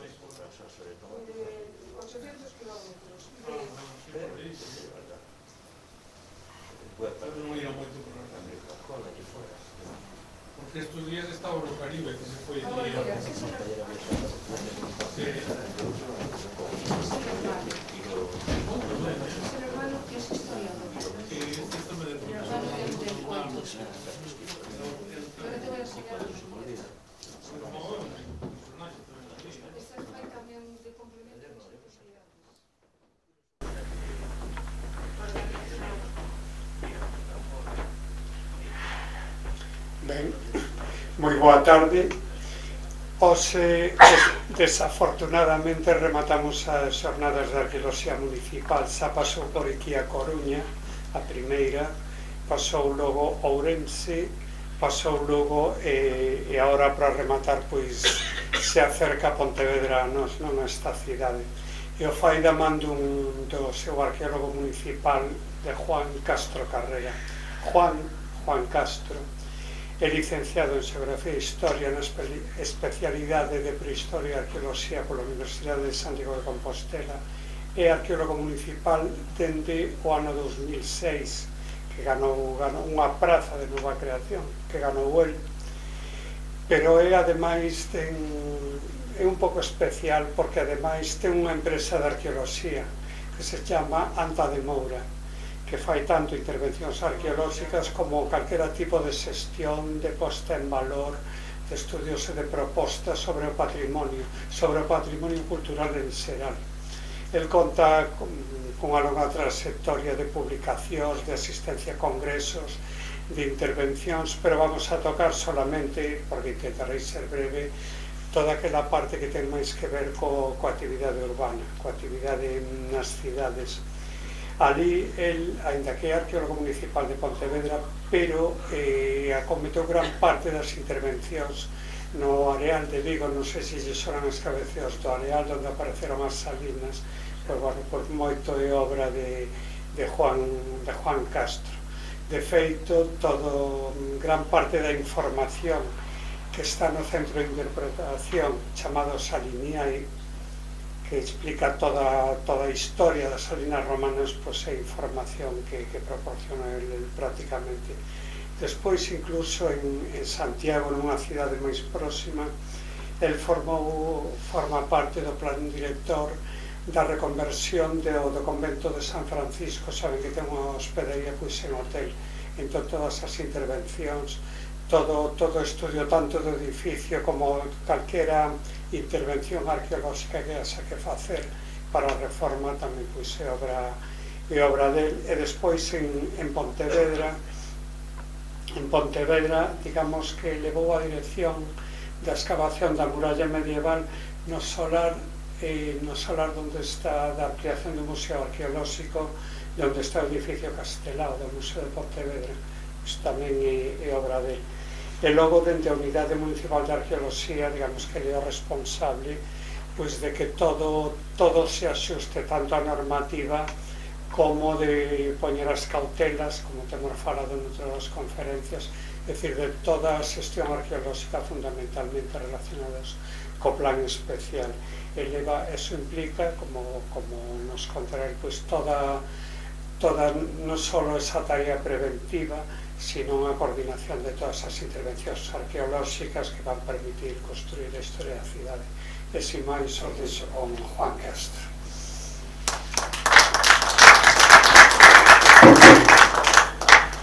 800 kilómetros. Non ia moito por la porque estes días estaba no Caribe, que se foi día. Ese hermano que es historiador. Isto me de Ahora te voy a enseñar. Esta fai tamén de complemento de especialidades. Ben, moi boa tarde. Hoxe, desafortunadamente, rematamos as xornadas de arqueoloxía municipal. Xa pasou por aquí a Coruña, a primeira, pasou logo Ourense, pasou logo e agora para rematar pois se acerca a Pontevedra non esta cidade. E o fai da man do seu arqueólogo municipal de Juan Castro Carrera. Juan Castro é licenciado en Xeografía e Historia na especialidade de Prehistoria e Arqueoloxía pola Universidade de Santiago de Compostela. É arqueólogo municipal dende o ano 2006, que ganou unha praza de nova creación, que ganou el, pero é ademais é un pouco especial porque ademais ten unha empresa de arqueoloxía que se chama Anta de Moura, que fai tanto intervencións arqueolóxicas como calquera tipo de xestión, de posta en valor, de estudios e de propostas sobre o patrimonio cultural en xeral. El conta con unha longa trayectoria de publicacións, de asistencia a congresos, de intervencións, pero vamos a tocar solamente, porque intentarei ser breve, toda aquela parte que ten máis que ver coa actividade urbana, coa actividade nas cidades. Ali, el, ainda que é arqueólogo municipal de Pontevedra, pero acometeu gran parte das intervencións no Areal de Vigo. Non sei se lle sonan as cabeceos do Areal onde apareceron as salinas, pero bueno, por moito é obra de Juan Castro. De feito, gran parte da información que está no centro de interpretación chamado Saliniae, que explica toda a historia das salinas romanas, pois é información que proporciona el prácticamente. Despois, incluso en Santiago, nunha cidade máis próxima, el forma parte do plan director da reconversión do convento de San Francisco. Saben que ten unha hospedaría pois en hotel. Entón, todas as intervencións, todo o estudio tanto do edificio como calquera intervención arqueolóxica que hasa que facer para a reforma tamén pois é obra del. E despois en Pontevedra, digamos que levou a dirección da excavación da muralla medieval no solar onde está da ampliación do Museo Arqueolóxico e onde está o edificio Castelao do Museo de Pontevedra. Pois tamén é obra del. E logo, dende a Unidade Municipal de Arqueoloxía, digamos que ele é o responsable pois de que todo se axuste tanto a normativa como de poñer as cautelas, como temos falado en outras conferencias, é dicir, de toda a xestión arqueolóxica fundamentalmente relacionadas co plan especial. Eso implica, como nos contará, pois toda non só esa tarea preventiva, sino unha coordinación de todas as intervencións arqueolóxicas que van permitir construir a historia da cidade. E sin máis, os deixo con Juan Castro.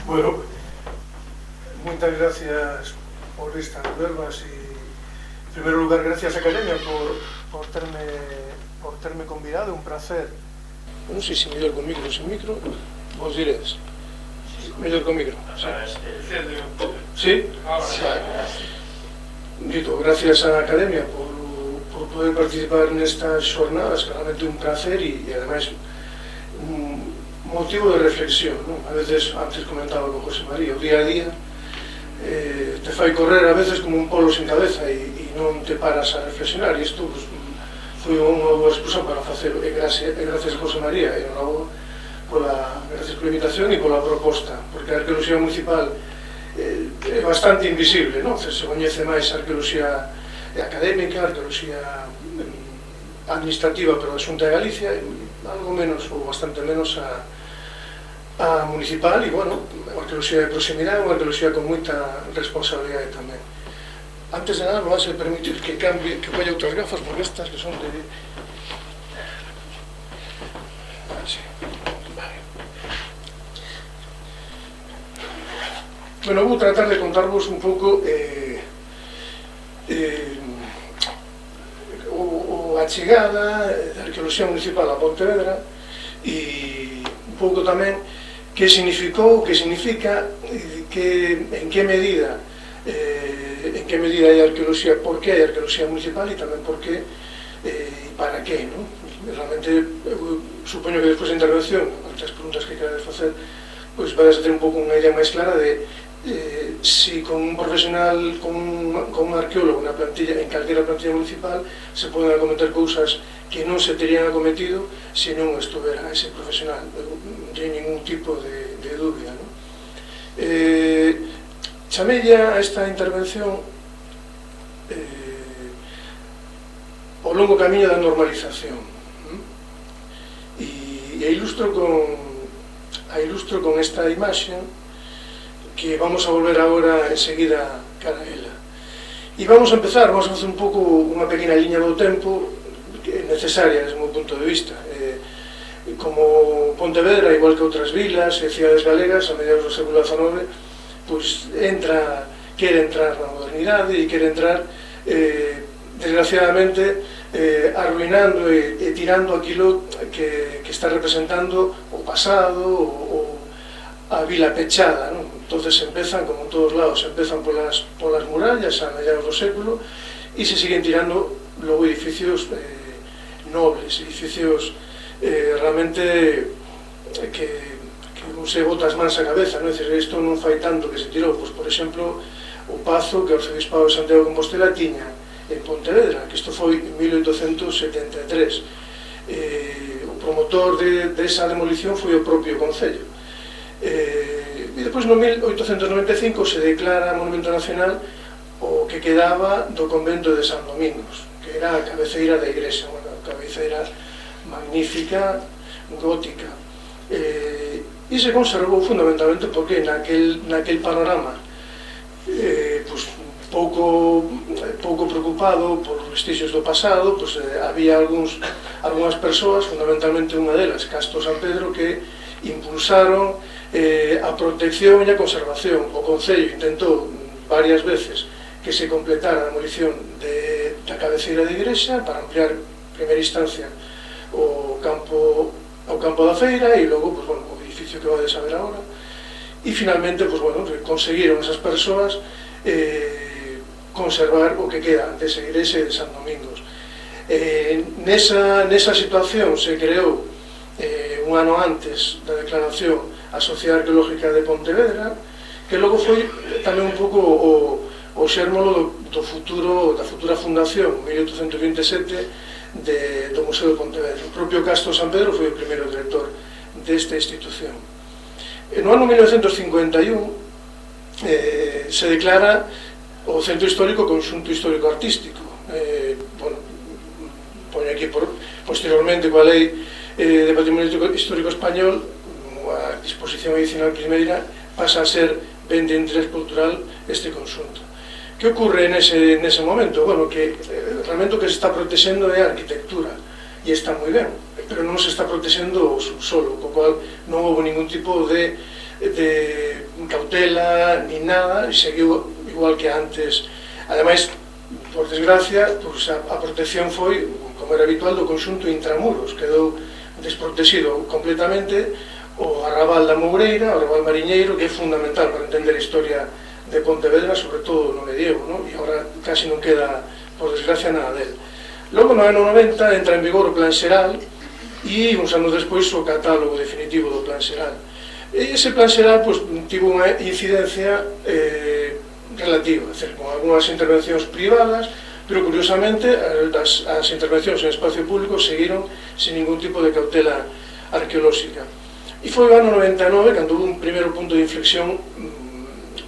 Bueno, moitas gracias por estas verbas e, en primeiro lugar, gracias a Academia por terme convidado, un placer. Non sei se mellor con micro, sin micro, vos diredes. Mellor con micro. Sí? Dito, gracias á Academia por poder participar nestas xornadas, claramente un placer e ademais un motivo de reflexión, non? A veces, antes comentaba con José María, o día a día te fai correr a veces como un polo sin cabeza e non te paras a reflexionar, e isto foi unha boa excusa para facer, e gracias a José María e logo gracias pola invitación e pola proposta, porque a arqueoloxía municipal é bastante invisible, non? Se coñece máis a arqueoloxía académica, a arqueoloxía administrativa pero da Xunta de Galicia, algo menos ou bastante menos a municipal, e bueno, a arqueoloxía de proximidade, unha arqueoloxía con moita responsabilidade tamén. Antes de nada, me vas a permitir que cambie, que colla outras gafas, porque estas que son de... Así. Vale. Bueno, vou tratar de contarvos un pouco a chegada da arqueoloxía municipal a Pontevedra e un pouco tamén que significou, que significa, en que medida hai arqueoloxía, por que hai arqueoloxía municipal e tamén por que e para que, non? Realmente, eu supoño que despois da intervención, as preguntas que querades facer, pois vais a ter un pouco unha idea máis clara de si con un profesional, con un arqueólogo na plantilla, en calquera plantilla municipal, se poden acometer cousas que non se terían acometido se non estuvera ese profesional. Non hai ningún tipo de dúbida, non? Chamella a esta intervención o longo camiño da normalización, e a ilustro con esta imaxe que vamos a volver agora enseguida cara a ela. E vamos a empezar, vamos a facer un pouco unha pequena liña do tempo que é necesaria desde o meu punto de vista. Como Pontevedra, igual que outras vilas e cidades galegas, a mediados do século XIX, pois quere entrar na modernidade e quere entrar, desgraciadamente, arruinando e tirando aquilo que está representando o pasado, ou a vila pechada, non? Entonces empezan, como en todos lados, empezan polas murallas a mediados do século e se siguen tirando logo edificios nobles, edificios realmente que non se bota as mans a cabeza, non? É dicir, isto non fai tanto que se tirou, pois, por exemplo, o pazo que o arcebispado de Santiago de Compostela tiña en Pontevedra, que isto foi en 1873. O promotor desa demolición foi o propio Concello. E depois no 1895 se declara Monumento Nacional o que quedaba do convento de San Domingos, que era a cabeceira da igrexa, unha cabeceira magnífica, gótica, e se conservou fundamentalmente porque naquel panorama pouco preocupado por vestigios do pasado, había algunhas persoas, fundamentalmente unha delas, Casto San Pedro, que impulsaron a protección e a conservación. O Concello intentou varias veces que se completara a demolición da cabeceira da igrexa para ampliar, en primeira instancia, o campo da feira e logo, o edificio que vades a ver agora, e finalmente, conseguiron esas persoas conservar o que queda desa igrexa de San Domingos. Nesa situación se creou un ano antes da declaración a Sociedade Arqueológica de Pontevedra, que logo foi tamén un pouco o xérmolo da futura fundación, 1827, do Museo de Pontevedra. O propio Casto San Pedro foi o primeiro director desta institución. No ano 1951 se declara o Centro Histórico Conxunto Histórico Artístico. Poño aquí posteriormente coa Lei de Patrimonio Histórico Español, a disposición adicional primeira, pasa a ser ben de interés cultural este conxunto. Que ocorre nese momento? Que realmente o que se está protexendo é a arquitectura, e está moi ben, pero non se está protexendo o subsolo, co cual non houve ningún tipo de cautela ni nada, e seguiu igual que antes. Ademais, por desgracia, a protección foi, como era habitual, do conxunto intramuros, quedou desprotegido completamente o arrabal da Moureira, o arrabal mariñeiro, que é fundamental para entender a historia de Pontevedra, sobre todo no medievo, non? E agora casi non queda, por desgracia, nada del. Logo, no ano 90, entra en vigor o Plan Xeral e uns anos despois o catálogo definitivo do Plan Xeral. E ese Plan Xeral tivo unha incidencia relativa, é dicir, con algunhas intervencións privadas, pero curiosamente as intervencións en espacio público seguiron sin ningún tipo de cautela arqueolóxica. E foi o ano 99 cando houve un primeiro punto de inflexión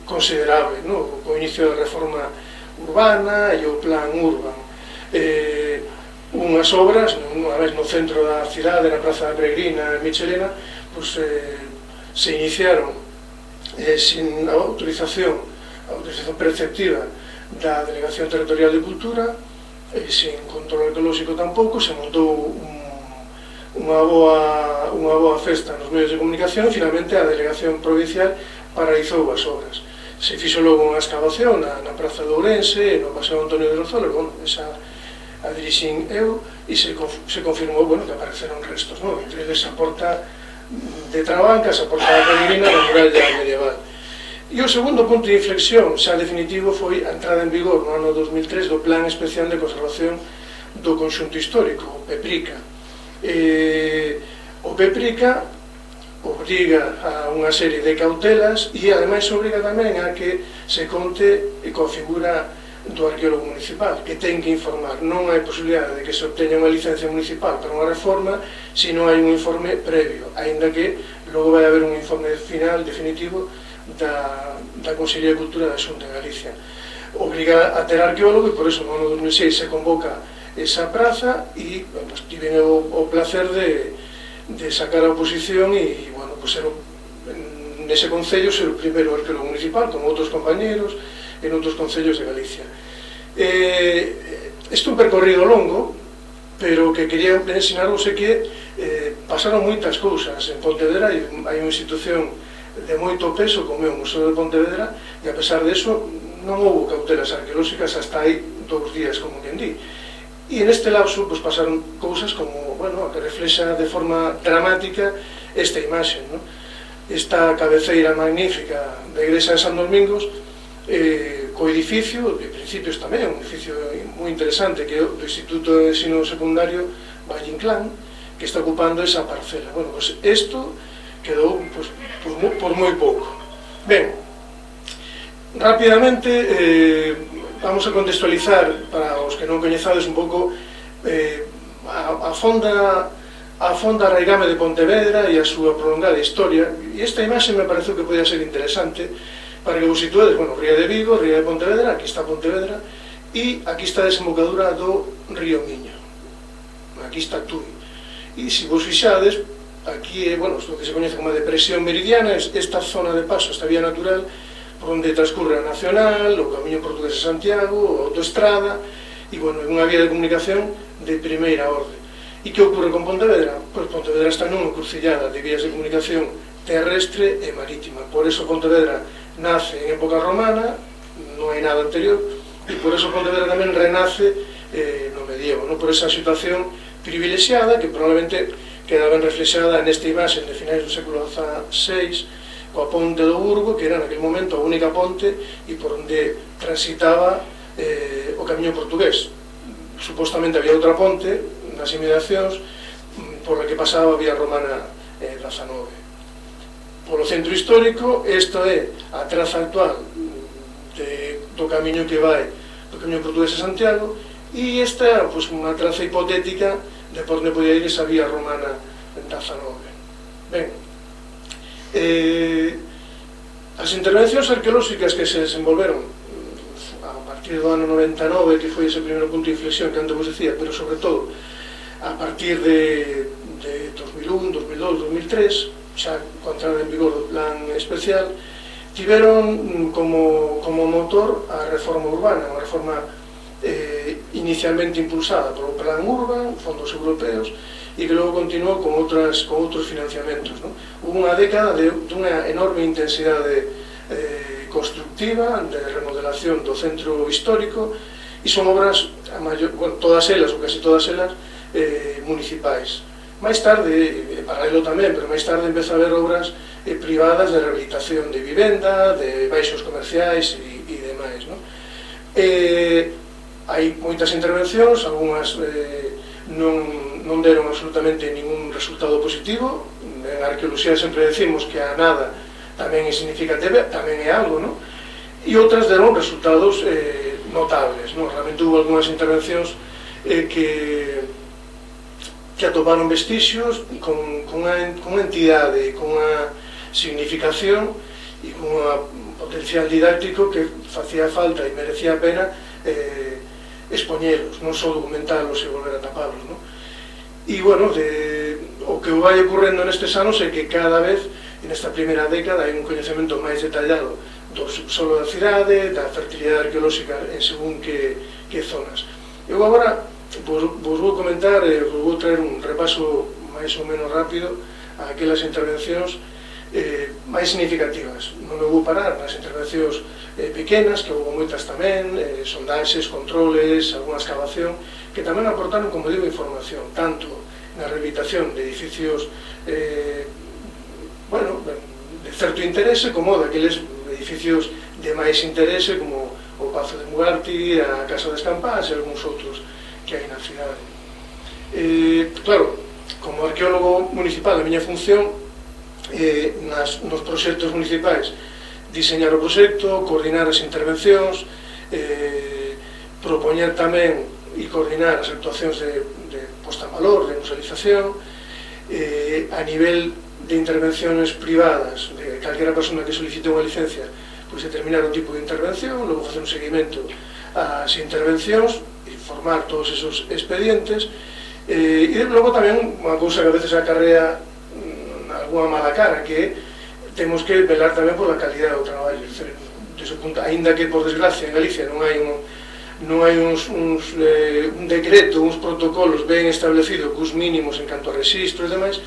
considerable, co inicio da reforma urbana e o plan Urban. unhas obras, unha vez no centro da cidade, na Praza da Peregrina, en Michelena, pues, se iniciaron sin a autorización preceptiva da Delegación Territorial de Cultura, sin control arqueolóxico tampouco, se montou unha boa festa nos medios de comunicación e finalmente a Delegación Provincial paralizou as obras. Se fixo logo unha excavación na Praza de Ourense, no Paseo Antonio de Rozolo, bueno, esa a dirixín eu, e se confirmou, bueno, que apareceron restos, non? Entre eles a porta de Trabancas, a porta da Peregrina, da muralla medieval. E o segundo punto de inflexión, xa definitivo, foi a entrada en vigor no ano 2003 do Plan Especial de Conservación do Conxunto Histórico, o PEPRICA. O PEPRICA obriga a unha serie de cautelas e, ademais, obriga tamén a que se conte coa figura do arqueólogo municipal, que ten que informar. Non hai posibilidade de que se obteña unha licencia municipal para unha reforma se non hai un informe previo, aínda que logo vai haber un informe final, definitivo, da Consellería de Cultura da Xunta de Galicia. Obriga a ter arqueólogo e por eso no ano 2006 se convoca esa praza e pues, tiven o placer de sacar a oposición e, bueno, pues, ser nese concello ser o primeiro arqueólogo municipal, con outros compañeros en outros concellos de Galicia. Isto é un percorrido longo, pero que quería ensinarvos é que pasaron moitas cousas en Pontevedra. Hai unha institución de moito peso como é o Museo de Pontevedra e a pesar de eso non houve cautelas arqueolóxicas hasta hai 2 días, como quen di. E neste lapso pues, pasaron cousas como, bueno, que reflexa de forma dramática esta imaxe, ¿no? Esta cabeceira magnífica da igrexa de San Domingos, co edificio, de principios tamén, un edificio moi interesante que é do Instituto de Ensino Secundario Valle Inclán, que está ocupando esa parcela. Bueno, pues isto quedou pues, por moi pouco. Ben, rapidamente vamos a contextualizar para os que non coñezades un pouco a fonda arraigame de Pontevedra e a súa prolongada historia, e esta imaxe me pareceu que podía ser interesante para que vos situedes. Bueno, Ría de Vigo, Ría de Pontevedra, aquí está Pontevedra, e aquí está a desembocadura do río Miño, aquí está Tui. E se vos fixades, aquí é, bueno, o que se coñece como a depresión meridiana, esta zona de paso, esta vía natural, por onde transcurre a Nacional, o Camiño Portugués de Santiago, a autoestrada, e, bueno, é unha vía de comunicación de primeira orde. E que ocorre con Pontevedra? Pois Pontevedra está nunha crucillada de vías de comunicación terrestre e marítima. Por eso Pontevedra nace en época romana, non hai nada anterior, e por eso Pontevedra tamén renace no medievo, ¿no? Por esa situación privilexiada que probablemente quedaba reflexada nesta imaxe de finais do século XVI, coa ponte do Burgo, que era naquele momento a única ponte e por onde transitaba o Camiño Portugués. Supostamente había outra ponte nas inmediacións por la que pasaba a vía romana 19. Polo centro histórico, esta é a traza actual do camiño que vai do Camiño Portugués a Santiago, e esta é pues, unha traza hipotética de por onde podía ir esa vía romana 19. Ben, as intervencións arqueolóxicas que se desenvolveron a partir do ano 99, que foi ese primeiro punto de inflexión que antes vos decía, pero sobre todo a partir de 2001, 2002, 2003, xa coa entrada en vigor do plan especial, tiveron como motor a reforma urbana, unha reforma inicialmente impulsada polo Plan Urban, fondos europeos, e que logo continuou con outros financiamentos, ¿no? Hubo unha década dunha enorme intensidade constructiva, de remodelación do centro histórico, e son obras, bueno, todas elas, ou casi todas elas, municipais. máis tarde, paralelo tamén, pero máis tarde empeza a haber obras privadas de rehabilitación de vivenda, de baixos comerciais e demais, non? Hai moitas intervencións, algunhas non deron absolutamente ningún resultado positivo. En arqueoloxía sempre decimos que a nada tamén é significativa, tamén é algo, non? E outras deron resultados notables, non? Realmente hubo algunhas intervencións que atoparon vestixios con unha entidade, con unha significación e con un potencial didáctico que facía falta e merecía a pena expoñelos, non só documentalos e volver a tapalos, non? E, bueno, o que vai ocorrendo nestes anos é que cada vez, nesta primeira década, hai un coñecemento máis detallado do subsolo da cidade, da fertilidade arqueolóxica en según que zonas. Eu agora vos vou comentar, vos vou traer un repaso máis ou menos rápido a aquelas intervencións máis significativas. Non me vou parar nas intervencións pequenas, que houve moitas tamén, sondaxes, controles, alguna excavación, que tamén aportaron, como digo, información, tanto na rehabilitación de edificios bueno, de certo interese, como daqueles edificios de máis interese, como o Pazo de Mugarti, a Casa das Campás e algúns outros que hai na cidade. Claro, como arqueólogo municipal, a miña función nos proxectos municipais, diseñar o proxecto, coordinar as intervencións, propoñer tamén e coordinar as actuacións de posta en valor, de musealización, a nivel de intervencións privadas, de calquera persona que solicite unha licencia, pois determinar o tipo de intervención, logo facer un seguimento ás intervencións, formar todos esos expedientes, e logo tamén unha cousa que a veces acarrea alguna mala cara, que temos que velar tamén pola calidade do traballo. Ainda que, por desgracia, en Galicia non hai un decreto, uns protocolos ben establecidos cos mínimos en canto a registro e demais,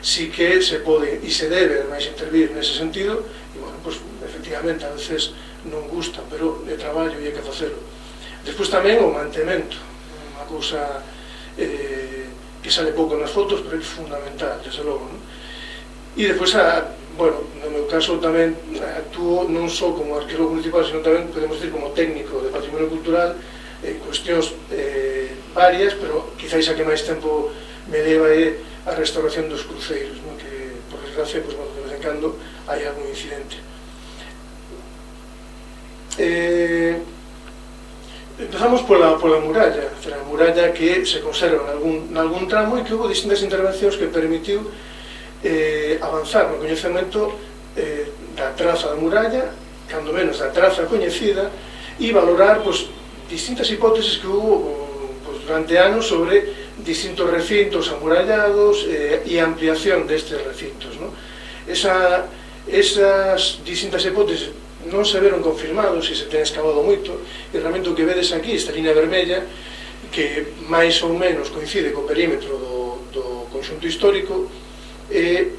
sí que se pode e se debe ademais intervir nese sentido, e, bueno, pues, efectivamente, a veces non gusta, pero é traballo e hai que facelo. Despois tamén o mantemento, unha cousa que sale pouco nas fotos, pero é fundamental, desde logo, non? E despois, bueno, no meu caso tamén actúo non só como arqueólogo municipal, sino tamén, podemos decir, como técnico de patrimonio cultural en cuestións varias, pero quizáis a que máis tempo me leva é a restauración dos cruceiros, non? Que, por desgracia, pues, bueno, de vez en cando hai algún incidente. Empezamos pola muralla, a muralla que se conserva en algún tramo e que houve distintas intervencións que permitiu avanzar no coñecemento da traza da muralla, cando menos da traza coñecida, e valorar, pues, distintas hipóteses que houve, pues, durante anos sobre distintos recintos amurallados e ampliación destes recintos, ¿no? Esas distintas hipótesis non se veron confirmados e se ten excavado moito, e realmente o que vedes aquí, esta línea vermella, que máis ou menos coincide co perímetro do conxunto histórico, é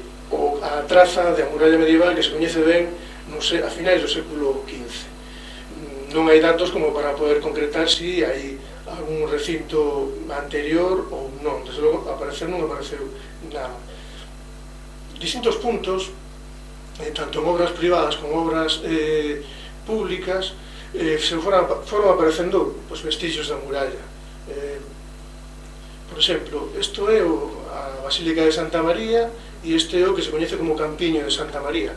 a traza de a muralla medieval que se coñece ben a finais do século XV. Non hai datos como para poder concretar se hai algún recinto anterior ou non. Desde logo, non apareceu nada. Distintos puntos, tanto en obras privadas como obras públicas, se foron aparecendo, pues, vestigios da muralla. Por exemplo, isto é a Basílica de Santa María e este é o que se coñece como Campiño de Santa María.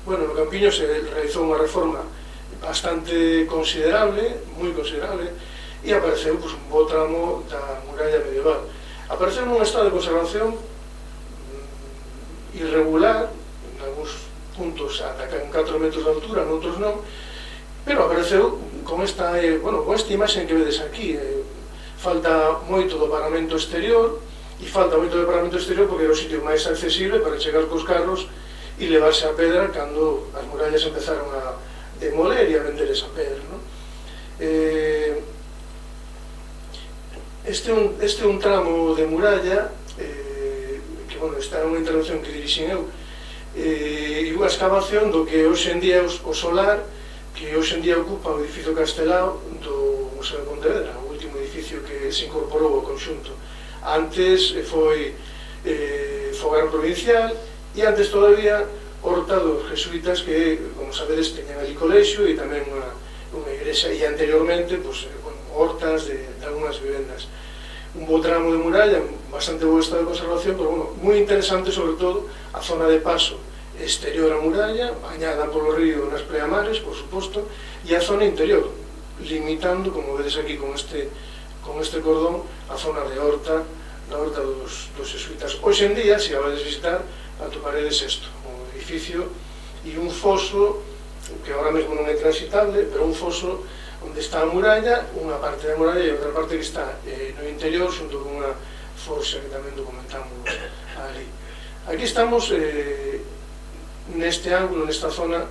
Bueno, no Campiño se realizou unha reforma bastante considerable, moi considerable, e apareceu, pues, un bo tramo da muralla medieval. Apareceu nun estado de conservación irregular, en algúns puntos ata 4 metros de altura, noutros non, pero apareceu con esta imaxe que vedes aquí. Falta moito do paramento exterior, e falta moito do paramento exterior porque é o sitio máis accesible para chegar cos carros e levarse a pedra cando as murallas empezaron a demoler e a vender esa pedra, non? Este é un tramo de muralla que, bueno, esta é unha intervención que dirixín eu, e unha excavación do que hoxe en día o solar, que hoxe en día ocupa o edificio Castelao do Museo de Pontevedra, o último edificio que se incorporou ao conxunto. Antes foi fogar provincial e antes todavía Horta dos Jesuitas, que, como sabedes, teñen ali colexio e tamén unha igrexa, e anteriormente, pues, hortas de algunhas vivendas. Un bo tramo de muralla, bastante bo estado de conservación, pero, bueno, moi interesante, sobre todo, a zona de paso exterior a muralla, bañada polo río nas pleamares, por suposto, e a zona interior, limitando, como vedes aquí con este cordón, a zona de horta, da horta dos jesuitas. Hoxe en día, se a vades visitar, atoparedes isto, un edificio e un foso, que agora mesmo non é transitable, pero un foso onde está a muralla, unha parte da muralla e outra parte que está no interior xunto con unha forxa que tamén documentamos ali. Aquí estamos neste ángulo, nesta zona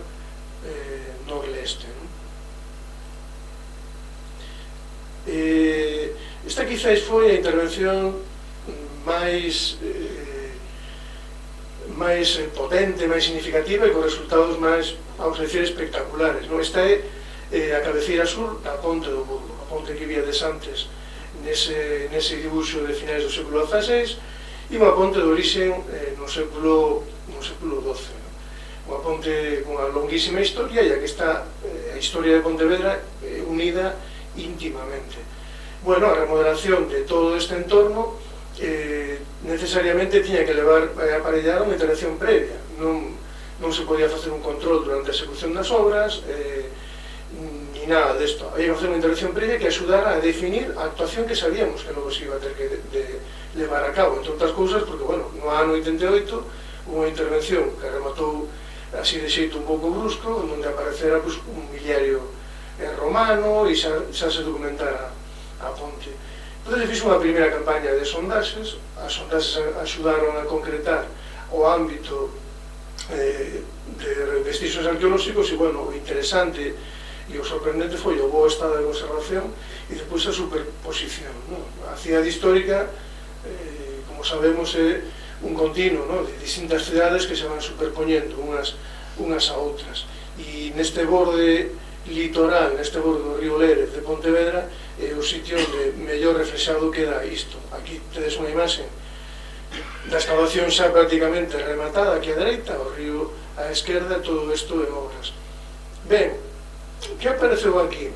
noroeste, non? Esta quizás foi a intervención máis potente, máis significativa e con resultados máis, vamos a decir, espectaculares, non? Esta é a cabeceira sur da ponte do Burgo, a ponte que víades antes nese dibuixo de finais do século XVI e unha ponte de origen no século XII, unha ponte con unha longuísima historia e aquí está a historia de Pontevedra unida íntimamente. Bueno, a remodelación de todo este entorno necesariamente tiña que levar aparellar unha intervención previa, non se podía facer un control durante a execución das obras ni nada desto, había que facer unha intervención previa que axudara a definir a actuación que sabíamos que logo se iba a ter que levar a cabo, entre outras cousas porque, bueno, no ano 88 unha intervención que rematou así de xeito un pouco brusco, onde aparecera pues, un miliario romano e xa se documentara a ponte. Entón, se fixo unha primeira campaña de sondaxes, as sondaxes axudaron a concretar o ámbito de vestixios arqueolóxicos e, bueno, o interesante e o sorprendente foi o bo estado de conservación e depois a superposición, non? A cidade histórica, como sabemos, é un continuo, non? De distintas cidades que se van superpoñendo unhas a outras e neste borde litoral, neste borde do río Lérez de Pontevedra é o sitio onde mellor reflexado queda isto. Aquí tedes unha imaxe da excavación xa prácticamente rematada aquí á dereita, o río á esquerda, todo isto en obras. Ben, que apareceu aquí?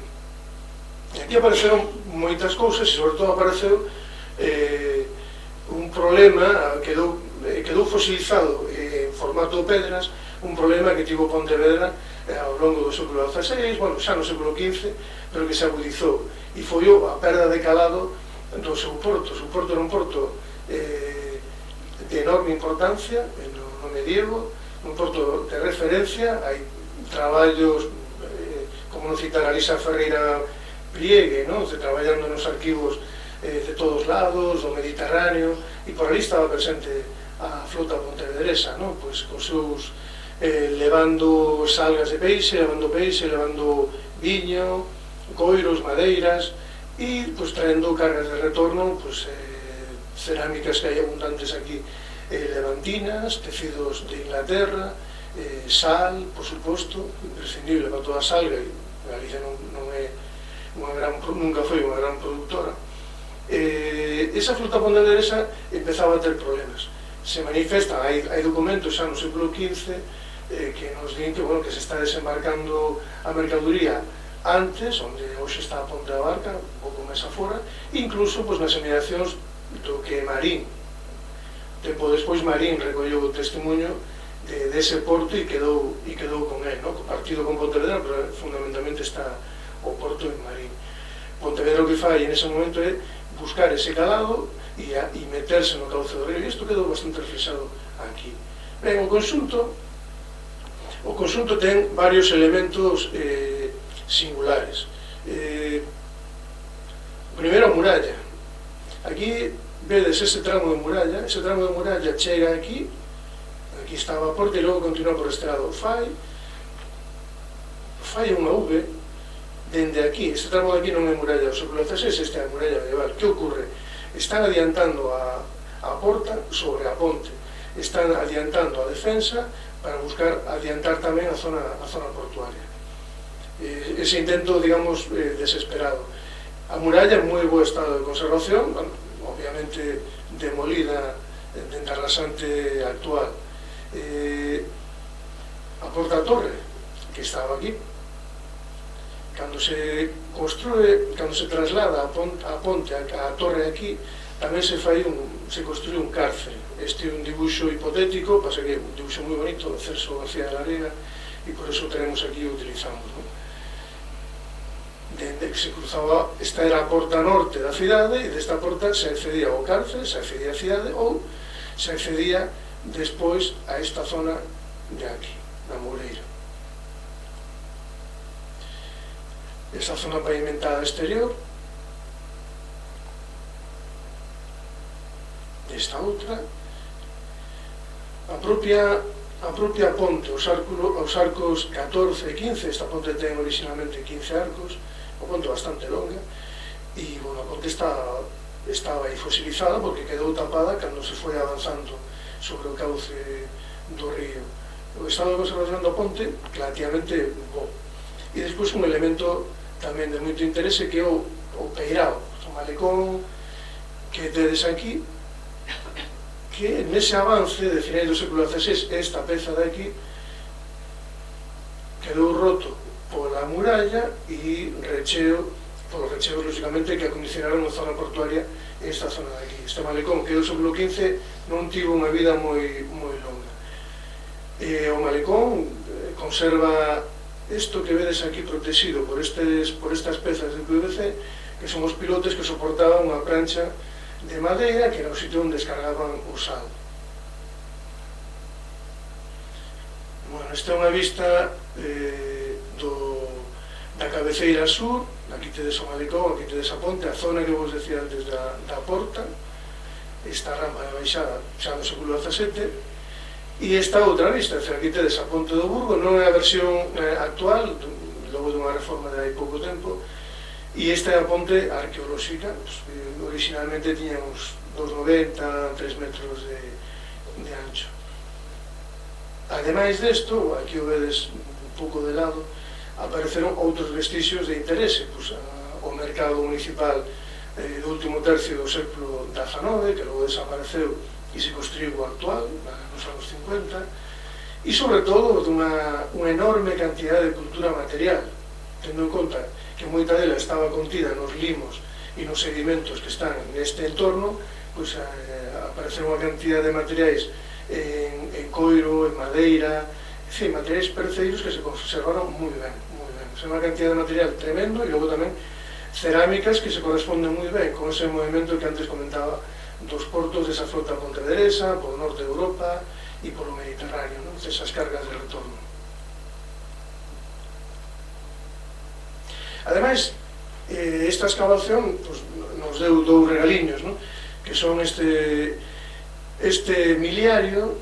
Aquí apareceron moitas cousas e sobre todo apareceu un problema, quedou fosilizado en formato de pedras, un problema que tivo Pontevedra ao longo do século XVI, bueno, xa no século XV, pero que se agudizou e foi a perda de calado do seu porto. O seu porto era un porto de enorme importancia no medievo, un porto de referencia, hai traballos como non citar a Lisa Ferreira Pliegue, non? Traballando nos arquivos de todos lados, do Mediterráneo, e por ali estaba presente a flota pontevedresa, non? Pois cos seus levando salgas de peixe, levando viño, coiros, madeiras e pois traendo cargas de retorno, pois cerámicas que hai abundantes aquí, levantinas, tecidos de Inglaterra, sal, por suposto, imprescindible para toda a salga, e Galicia nunca foi unha gran productora. Esa flota pontevedresa empezaba a ter problemas. Se manifesta, hai documentos xa no século XV que nos din que, bueno, que se está desembarcando a mercadoría antes, onde hoxe está a Ponte da Barca, un pouco máis afora, incluso pois, nas emigracións do que Marín. Tempo despois Marín recolleu o testemunho dese porto e quedou con el, no? Partido con Pontevedra, pero fundamentalmente está o porto en Marín. Pontevedra o que fai en ese momento é buscar ese calado e meterse no cauce do río, e isto quedou bastante reflexado aquí. Ben, o conxunto ten varios elementos singulares. Primeiro, a muralla. Aquí vedes ese tramo de muralla chega aquí estaba a porta e logo continua por este lado. Fai unha V dende aquí. Este tramo de aquí non é muralla do século XVI, esta é a muralla medieval. Que ocorre? Están adiantando a porta sobre a ponte, están adiantando a defensa para buscar adiantar tamén a zona portuaria. Ese intento, digamos, desesperado. A muralla en moi bo estado de conservación, bueno, obviamente demolida dende a rasante actual. A porta torre, que estaba aquí, cando se construe, cando se traslada a ponte, a torre aquí, tamén se construye un cárcel. Este é un dibuixo hipotético, pasa que é un dibuixo moi bonito de Celso García de la Vega, e por eso tenemos aquí e utilizamos, non? Dende que se cruzaba, esta era a porta norte da cidade, e desta porta se accedía ao cárcel, se accedía á cidade, ou se accedía despois a esta zona de aquí, da Moreira. esa zona pavimentada exterior, esta outra, a propia ponte, os arcos 14 e 15, esta ponte ten originalmente 15 arcos, unha ponte bastante longa, e, bueno, a ponte estaba aí fosilizada porque quedou tapada cando se foi avanzando sobre o cauce do río. O estado de conservación da ponte relativamente bo. E despois un elemento tamén de moito interese que é o peirao, o malecón que tedes aquí, que nese avance de finais do século XVI, esta peza de aquí quedou roto pola muralla e polos recheos, lógicamente, que acondicionaron a zona portuaria esta zona de aquí. Este malecón que do século XV non tivo unha vida moi longa. O malecón conserva isto que vedes aquí protegido por estas pezas de PVC, que son os pilotes que soportaban unha plancha de madeira, que era o sitio onde descargaban o sal. Bueno, esta é unha vista da cabeceira sur, aquí tedes o malecón, aquí tedes a ponte, a zona que vos decía antes da porta, esta rampa de baixada xa no século XVII, e esta outra vista, aquí tedes a ponte do Burgo, non é a versión actual, logo dunha reforma de hai pouco tempo, e esta é a ponte arqueolóxica, originalmente tiña uns 2,90, 3 metros de ancho. Ademais desto, aquí o vedes un pouco de lado, apareceron outros vestixios de interese, o mercado municipal do último tercio do século XIX, que logo desapareceu e se construiu o actual, nos anos 50, e sobre todo unha enorme cantidad de cultura material, tendo en conta que moita dela estaba contida nos limos e nos sedimentos que están neste entorno, pois apareceron unha cantidad de materiais en coiro, en madeira, en fin, materiais perceiros que se conservaron moi ben, moi ben. É unha cantidad de material tremendo, e logo tamén cerámicas que se corresponden moi ben con ese movimento que antes comentaba dos portos desa flota pontevedresa, polo norte de Europa e polo Mediterráneo, non? Esas cargas de retorno. Ademais, esta excavación nos deu dous regaliños, que son este miliario.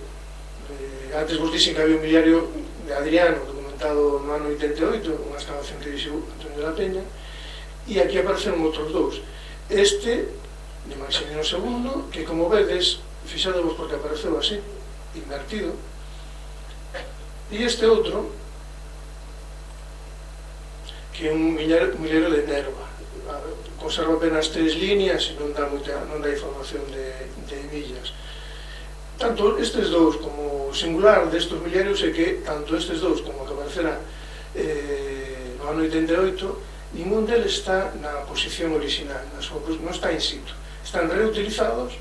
Antes vos dixen que había un miliario de Adriano, documentado no ano 88, unha excavación que dixo Antonio de la Peña, e aquí aparecen outros dous. Este, de Maximino II, que, como vedes, fixadevos porque apareceu así, invertido, e este outro, que é un miliario de Nerva. Conserva apenas 3 líneas e non dá información de millas. Tanto estes dous como o singular destes miliarios é que tanto estes dous como o que aparecerá no ano 88, ningún deles está na posición original, non está in situ. Están reutilizados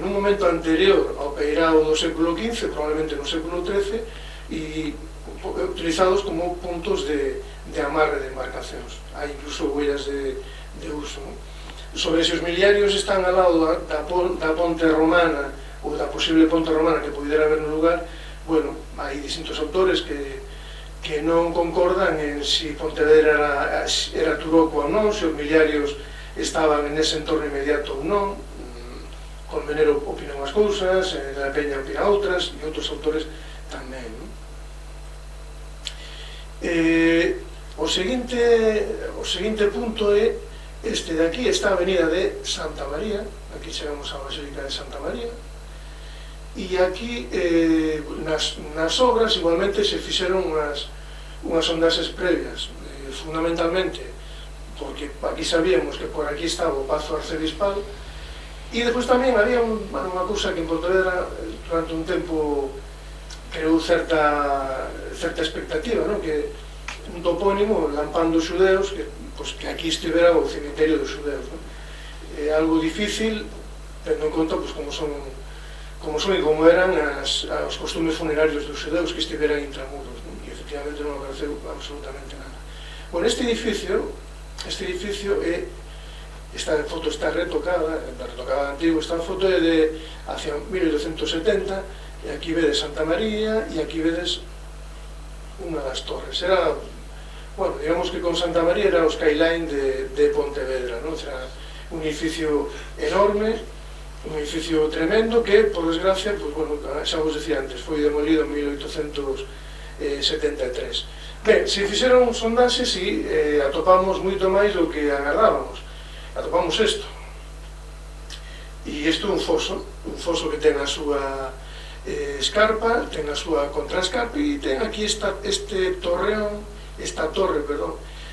nun momento anterior ao peirao do século XV, probablemente no século XIII, e utilizados como puntos de amarre de embarcacións. Hai incluso huellas de uso. Sobre se os miliarios están ao lado da ponte romana ou da posible ponte romana que pudera haber no lugar, bueno, hai distintos autores que non concordan en si Pontevedra era Turoco ou non, se os miliarios estaban en ese entorno inmediato ou non. Colmenero opina unhas cousas, de la Peña opina outras, e outros autores tamén. O seguinte punto é este de aquí, esta avenida de Santa María, aquí chegamos á Basílica de Santa María, e aquí nas obras igualmente se fixeron unhas sondaxes previas, fundamentalmente porque aquí sabíamos que por aquí estaba o Pazo Arcebispal, e despois tamén había unha cousa que en Pontevedra durante un tempo creou certa expectativa, que un topónimo, Lampán dos Xudeus, que aquí estivera o cemiterio dos xudeus. É algo difícil, tendo en conta como son e como eran os costumes funerarios dos xudeus que estiveran intramuros, e efectivamente non apareceu absolutamente nada. Bueno, este edificio esta foto está retocada antigo, esta foto é de hacia 1870, e aquí vedes Santa María e aquí vedes unha das torres. Era Bueno, digamos que con Santa María era o skyline de Pontevedra, ¿no? Era un edificio enorme, un edificio tremendo que, por desgracia, pues, bueno, xa vos decía antes, foi demolido en 1873. Ben, se fixeron sondaxes e atopamos moito máis do que agardábamos. Atopamos isto. E isto é un foso que ten a súa escarpa, ten a súa contraescarpa e ten aquí esta torre,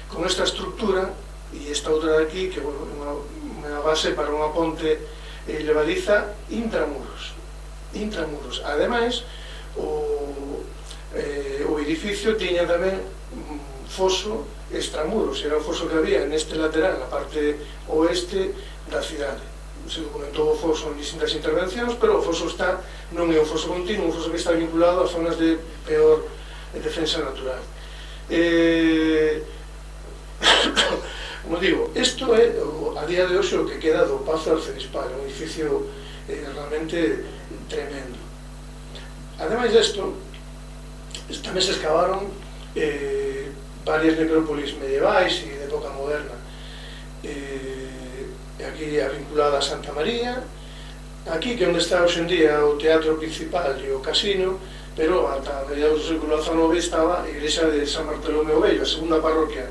con esta estructura e esta outra de aquí, que, bueno, é unha base para unha ponte levadiza intramuros. Ademais, o edificio tiña tamén un foso extramuros, era o foso que había neste lateral, na parte oeste da cidade. Se documentou o foso en distintas intervencións, pero o foso non é un foso continuo, un foso que está vinculado a zonas de peor defensa natural. Como digo, isto é a día de hoxe o que queda do Pazo Arcedispal, un edificio realmente tremendo. Ademais disto, tamén se excavaron varias necrópolis medievais e de época moderna. Aquí vinculada a Santa María, aquí que onde está hoxe en día o teatro principal e o casino, pero ata mediados do século XIX estaba a igrexa de San Bartolomeu Vello, a segunda parroquia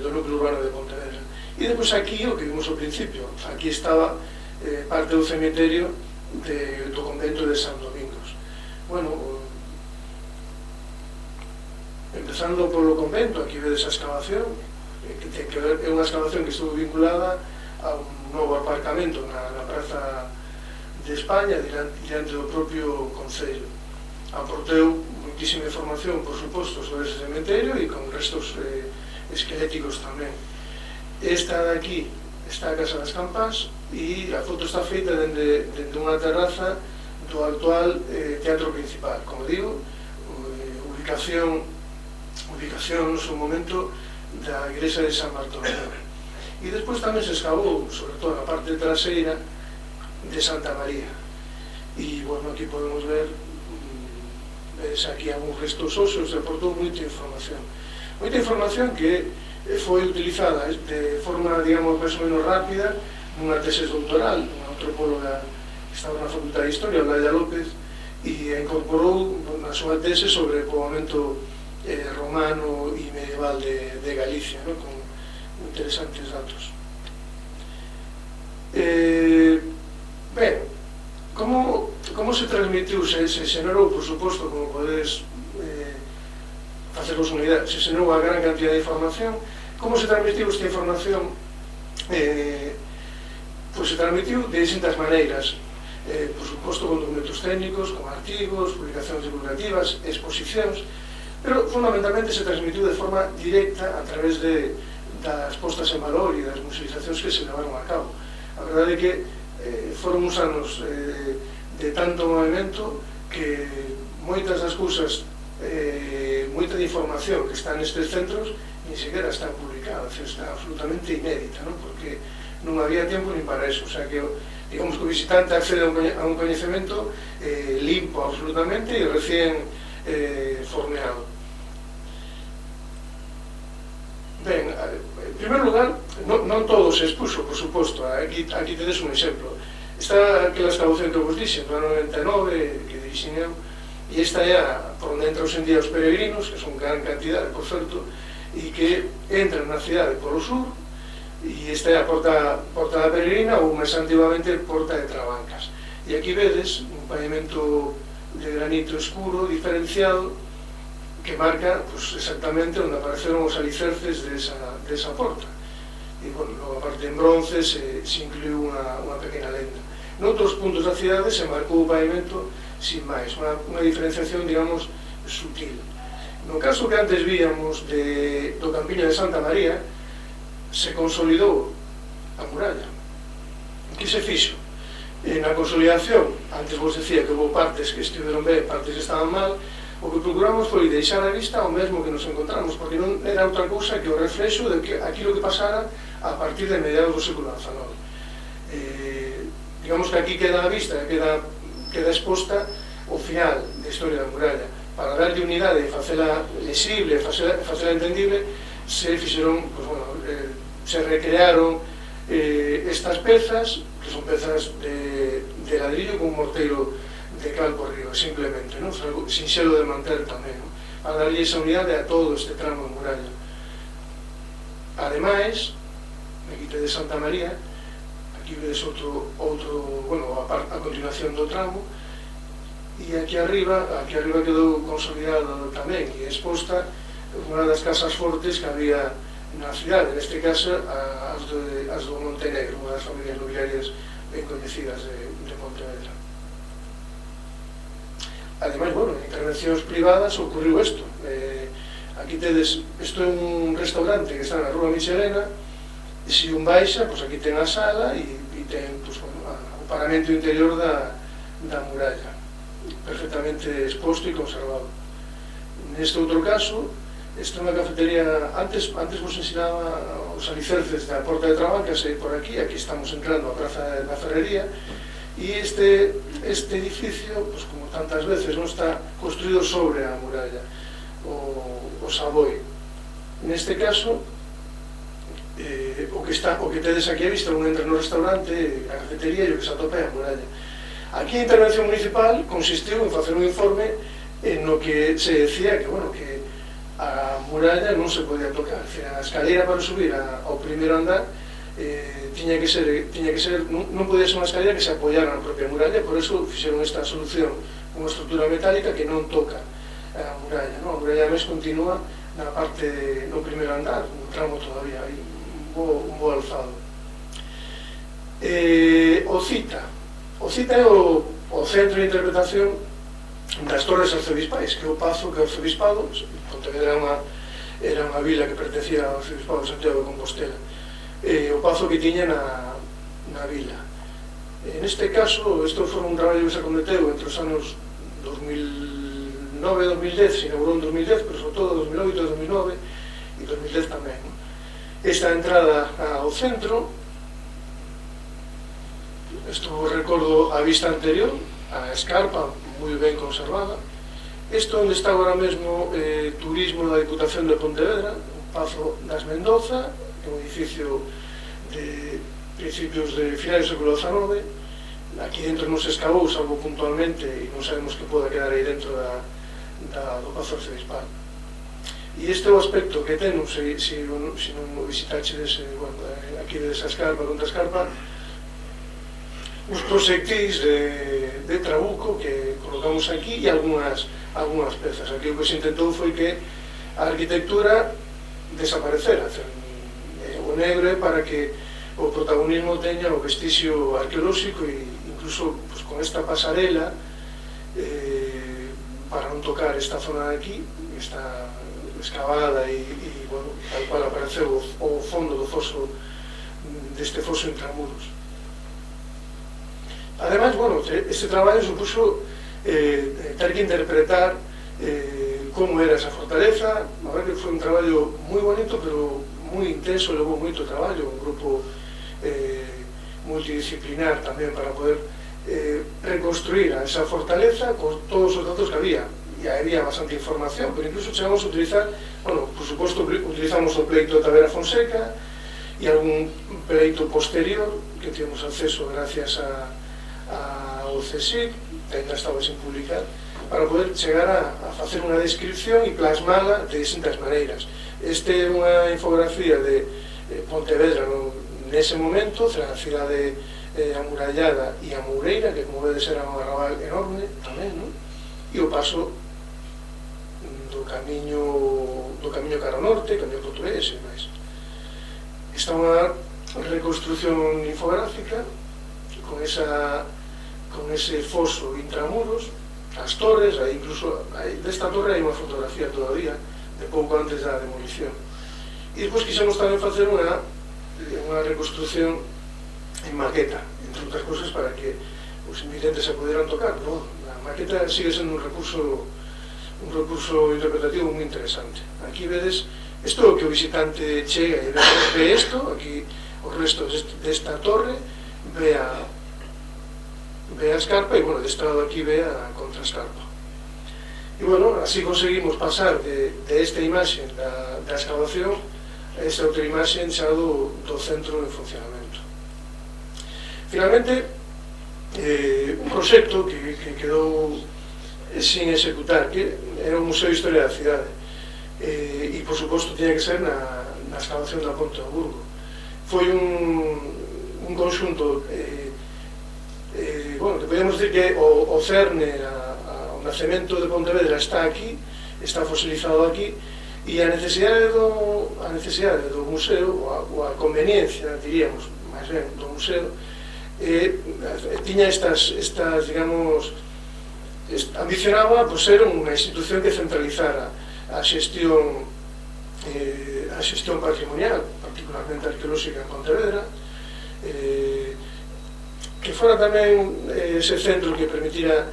do núcleo urbano de Pontevedra. E depois aquí, o que vimos ao principio, aquí estaba parte do cemiterio do convento de San Domingos. Bueno, empezando polo convento, aquí vedes a excavación, que ten que ver, é unha excavación que estuvo vinculada a un novo aparcamento na Praza de España, diante do propio Concello. Aporteu muitísima información, por suposto, sobre ese cementerio e con restos esqueléticos tamén. Esta de aquí está a Casa das Campas e a foto está feita dende unha terraza do actual teatro principal. Como digo, ubicación no seu momento da igrexa de San Bartolomeu. E despois tamén se excavou, sobre todo na parte traseira de Santa María. E, bueno, aquí podemos ver aquí algúns restos óseos, se aportou moita información. Moita información que foi utilizada de forma, digamos, máis ou menos rápida nunha tesis doctoral, unha antropóloga que estaba na Facultade de Historia, Laia López, e incorporou na súa tese sobre o poboamento romano e medieval de Galicia, ¿no? Con interesantes datos. Ben, como se transmitiu, se xenerou, por suposto, como podedes facervos unha idea, se xenerou a gran cantidad de información. Como se transmitiu esta información? Pois se transmitiu de distintas maneiras, por suposto con documentos técnicos, con artigos, publicacións divulgativas, exposicións, pero fundamentalmente se transmitiu de forma directa a través das postas en valor e das museizacións que se levaron a cabo. A verdade é que foron uns anos de tanto movimento que moitas das cousas, moita de información que está nestes centros ni sequera está publicada, está absolutamente inédita, ¿no? Porque non había tempo ni para eso, o sea que, digamos que o visitante accede a un coñecemento limpo absolutamente e recién formeado. Ben, en primer lugar, non todo se expuso, por suposto. Aquí tedes un exemplo. Está aquela excavación que vos dixen, do ano 99, que dirixen eu, e esta é por onde entran en día os peregrinos, que son gran cantidade, por certo, e que entran na cidade polo sur, e esta é a porta da peregrina, ou máis antigamente porta de Trabancas. E aquí vedes un pavimento de granito escuro, diferenciado, que marca exactamente onde apareceron os alicerces desa porta. E, bueno, logo, aparte en bronce, se incluiu unha pequena lenda. Noutros puntos da cidade se marcou o pavimento sin máis, unha diferenciación, digamos, sutil. No caso que antes víamos do Campiño de Santa María, se consolidou a muralla. Que se fixo? Na consolidación, antes vos decía que houve partes que estiveron ben, partes que estaban mal. O que procuramos foi deixar a vista o mesmo que nos encontramos, porque non era outra cousa que o reflexo de que aquilo que pasara a partir de mediados do século XIX. Digamos que aquí queda a vista, queda exposta o final da historia da muralla, para darlle unidade e facela lexible, facela entendible, se fixeron, pues, bueno, se recrearon estas pezas, que son pezas de ladrillo con un morteiro de cal por riba, simplemente, ¿no? Sinxelo de manter tamén, ¿no? Para darlle esa unidade a todo este tramo de muralla. Ademais, aquí de Santa María, aquí vedes outro bueno, a continuación do tramo, e aquí arriba quedou consolidado tamén e exposta unha das casas fortes que había na cidade, neste caso as do Montenegro, unha das familias nobiliarias ben coñecidas de Pontevedra. Ademais, bueno, en intervencións privadas ocurriu isto. Aquí tedes, isto é un restaurante que está na Rúa Michelena, e se un baixa, pues aquí ten a sala e ten, pues, bueno, o paramento interior da muralla, perfectamente exposto e conservado. Neste outro caso, esta é unha cafetería, antes vos ensinaba os alicerces da Porta de Trabancas, e por aquí estamos entrando a Praza da Ferrería, e este edificio, pues, como tantas veces, non está construído sobre a muralla, o Savoy. Neste caso, o que tedes aquí a vista, un entra no restaurante, a cafetería e o que se atopa é a muralla. Aquí a intervención municipal consistiu en facer un informe no que se decía que, bueno, que a muralla non se podía tocar, a escalera para subir ao primeiro andar tiña que ser, non podía ser unha escalera que se apoyara na propia muralla, por eso fixeron esta solución, unha estrutura metálica que non toca a muralla, non? A muralla máis continúa na parte, no primeiro andar, un tramo todavía, hai un bo alzado. O CITA é o centro de interpretación das torres arcebispais, que é o Pazo, que é o arcebispado. Pontevedra era unha vila que pertencía ao arcebispado de Santiago de Compostela, o Pazo que tiña na vila. Neste caso, isto foi un traballo que se cometeu entre os anos 2009 e 2010, se inaugurou en 2010, pero sobre todo 2008 e 2009 e 2010 tamén. Esta entrada ao centro, isto recordo a vista anterior, a escarpa moi ben conservada. Isto onde está agora mesmo turismo da Diputación de Pontevedra, o Pazo das Mendoza, que é un edificio de principios de finais do século XIX. Aquí dentro non se excavou, salvo puntualmente, e non sabemos que poda quedar aí dentro do Pazo Arcebispal. E este é o aspecto que ten, se non o visitaxedes, bueno, aquí desa escarpa, contra escarpa, uns proxectis de trabuco que colocamos aquí e algunhas pezas. Aquí o que se intentou foi que a arquitectura desaparecera, o negro é para que o protagonismo teña o vestigio arqueolóxico e incluso, pues, con esta pasarela para non tocar esta zona de aquí, está excavada e bueno, tal cual apareceu o fondo do foso, deste foso intramuros. Ademais, bueno, este traballo supuxo ter que interpretar como era esa fortaleza. A ver que foi un traballo moi bonito, pero moi intenso, levou moito traballo, un grupo multidisciplinar tamén para poder reconstruir a esa fortaleza con todos os datos que había. E había bastante información, pero incluso chegamos a utilizar, bueno, por suposto, utilizamos o pleito de Tavera Fonseca e algún pleito posterior que tivemos acceso gracias ao CSIC, que ainda estaba sin publicar, para poder chegar a facer unha descripción e plasmala de distintas maneiras. Este é unha infografía de Pontevedra nese momento, a cidade amurallada e a Moureira, que como vedes era un arrabal enorme tamén, non? E o paso do camiño cara ao norte, camiño portugués e máis. Esta é unha reconstrucción infográfica con ese foso intramuros, as torres, aí incluso desta torre hai unha fotografía todavía de pouco antes da demolición. E despois quixemos tamén facer unha reconstrucción en maqueta, entre outras cousas, para que os invidentes se pudieran tocar, pero a maqueta sigue sendo un recurso interpretativo moi interesante. Aquí vedes, isto é o que o visitante chega e ve isto, aquí os restos desta torre, ve a escarpa e, bueno, deste lado aquí ve a contraescarpa. E, bueno, así conseguimos pasar de esta imaxe da excavación a esta outra imaxe xa do centro en funcionamento. Finalmente, un proxecto que quedou sin executar, que era o Museo de Historia da Cidade, e, por suposto, tiña que ser na excavación da Ponte do Burgo. Foi un conxunto, bueno, que podemos decir que o cerne, o nacemento de Pontevedra está aquí, está fosilizado aquí, e a necesidade do museo, ou a conveniencia, diríamos, máis ben, do museo, tiña estas, digamos, ambicionaba ser unha institución que centralizara a xestión patrimonial, particularmente arqueolóxica en Pontevedra, que fora tamén ese centro que permitira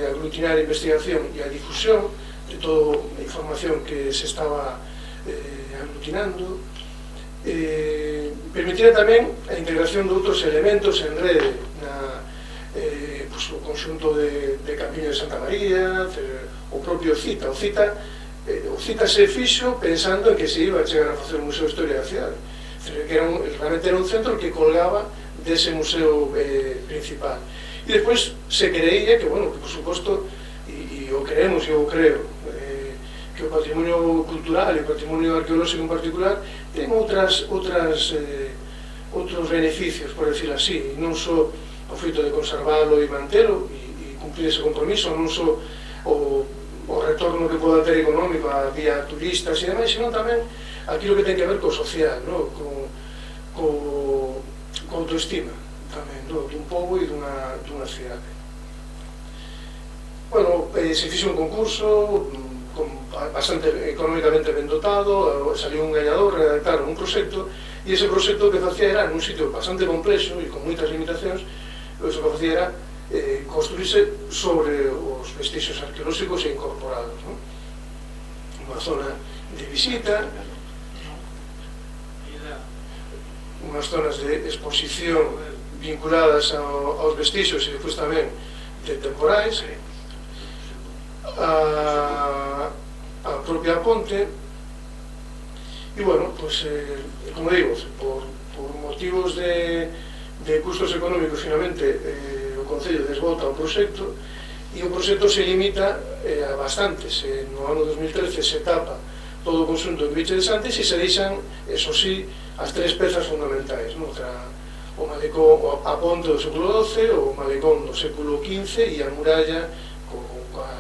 aglutinar a investigación e a difusión de toda a información que se estaba aglutinando, permitira tamén a integración de outros elementos en rede o conxunto de Campiño de Santa María, o propio CITA. O CITA se fixo pensando en que se iba a chegar a facer un museo de historia da cidade, que realmente era un centro que colgaba dese museo principal. E despois se creía que, bueno, que por suposto, e o creemos e o creo, que o patrimonio cultural e o patrimonio arqueolóxico en particular ten outros beneficios, por decir así, non só o feito de conservalo e mantelo e cumplir ese compromiso, non só o retorno que poda ter económico a vía turistas e demais, senón tamén aquilo que ten que ver co social, co autoestima tamén dun pobo e dunha cidade. Bueno, se fixe un concurso bastante económicamente ben dotado, saliu un gañador, redactaron un proxecto, e ese proxecto que facía era nun sitio bastante complexo e con moitas limitacións. O que facía era construirse sobre os vestixios arqueolóxicos e incorporados, unha zona de visita, unhas zonas de exposición vinculadas aos vestixios e depois tamén de temporais, a propia ponte. E, bueno, pues, como digo, por motivos de custos económicos, finalmente o Concello desbota o proxecto, e o proxecto se limita a bastantes. No ano 2013 se tapa todo o conxunto de Viche de Santis e se deixan, eso sí, as tres pezas fundamentais, o malecón, a ponte do século XII, o malecón do século XV e a muralla